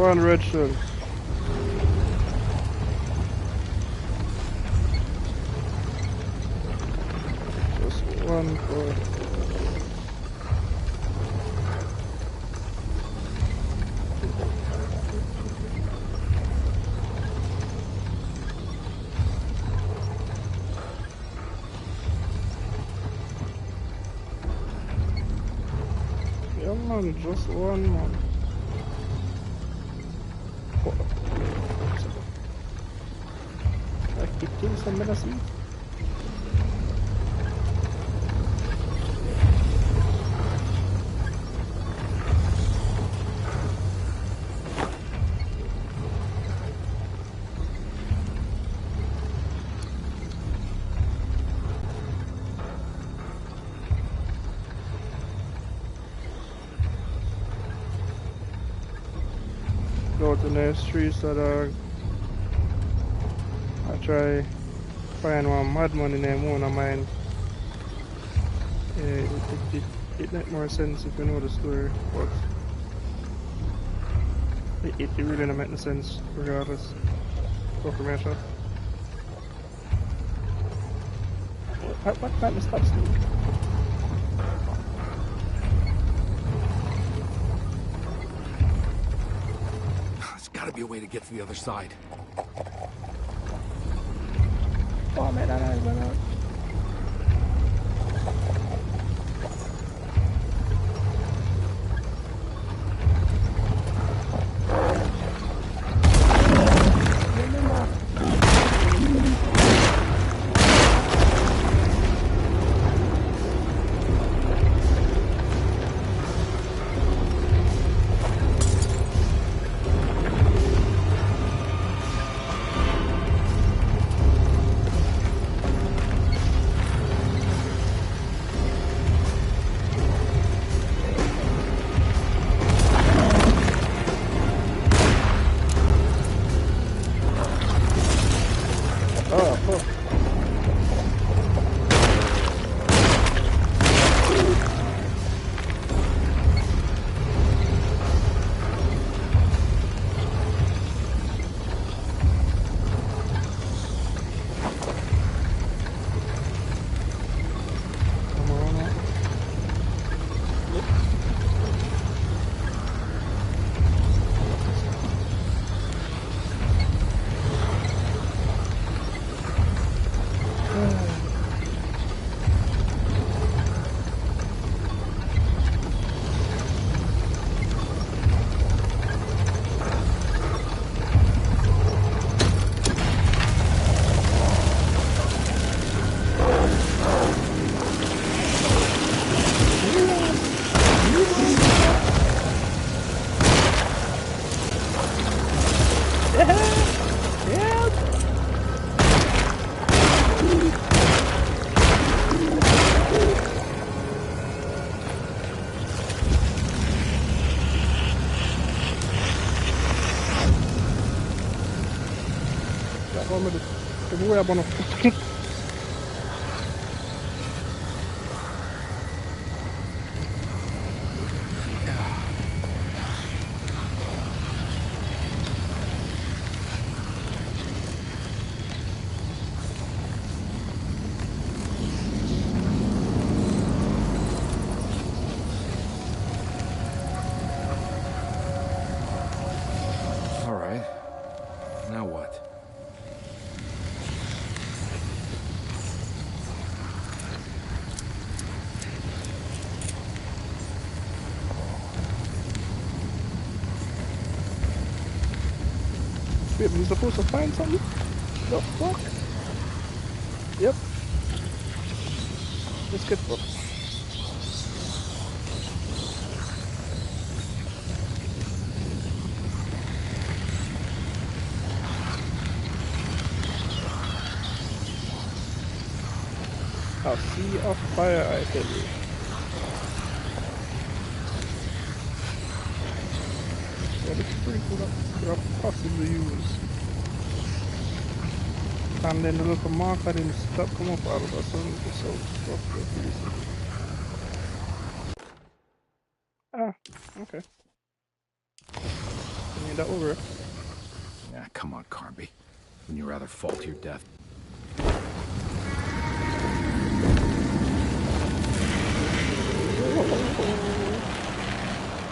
One red shell. Just one for... Yeah man, just one man. I keep doing some medicine. go to the streets so dog. I try find one madman in them own of mine. Yeah, it make more sense if you know the story, but it really don't make no sense regardless. Confirmation. What might me stop still? There's gotta be a way to get to the other side. Oh man, that. Voy a poner. All right. Now what? Wait, we're supposed to find something? The fuck? Yep. Let's get fucked. A sea of fire, I tell you. What a freak could I possibly use? And then the little marker didn't stop come up out of the sun. It's so fucked up easy. Ah, okay. I need that over. Ah, come on, Carby. Wouldn't you rather fall to your death?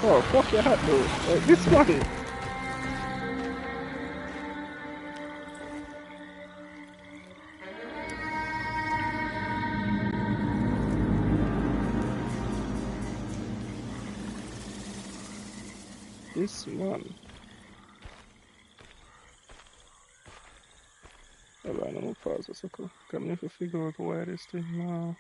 Oh, fuck your hat, though. Like, this one. This one. Hold on, I'm gonna pause a second. I need to figure out why this thing now.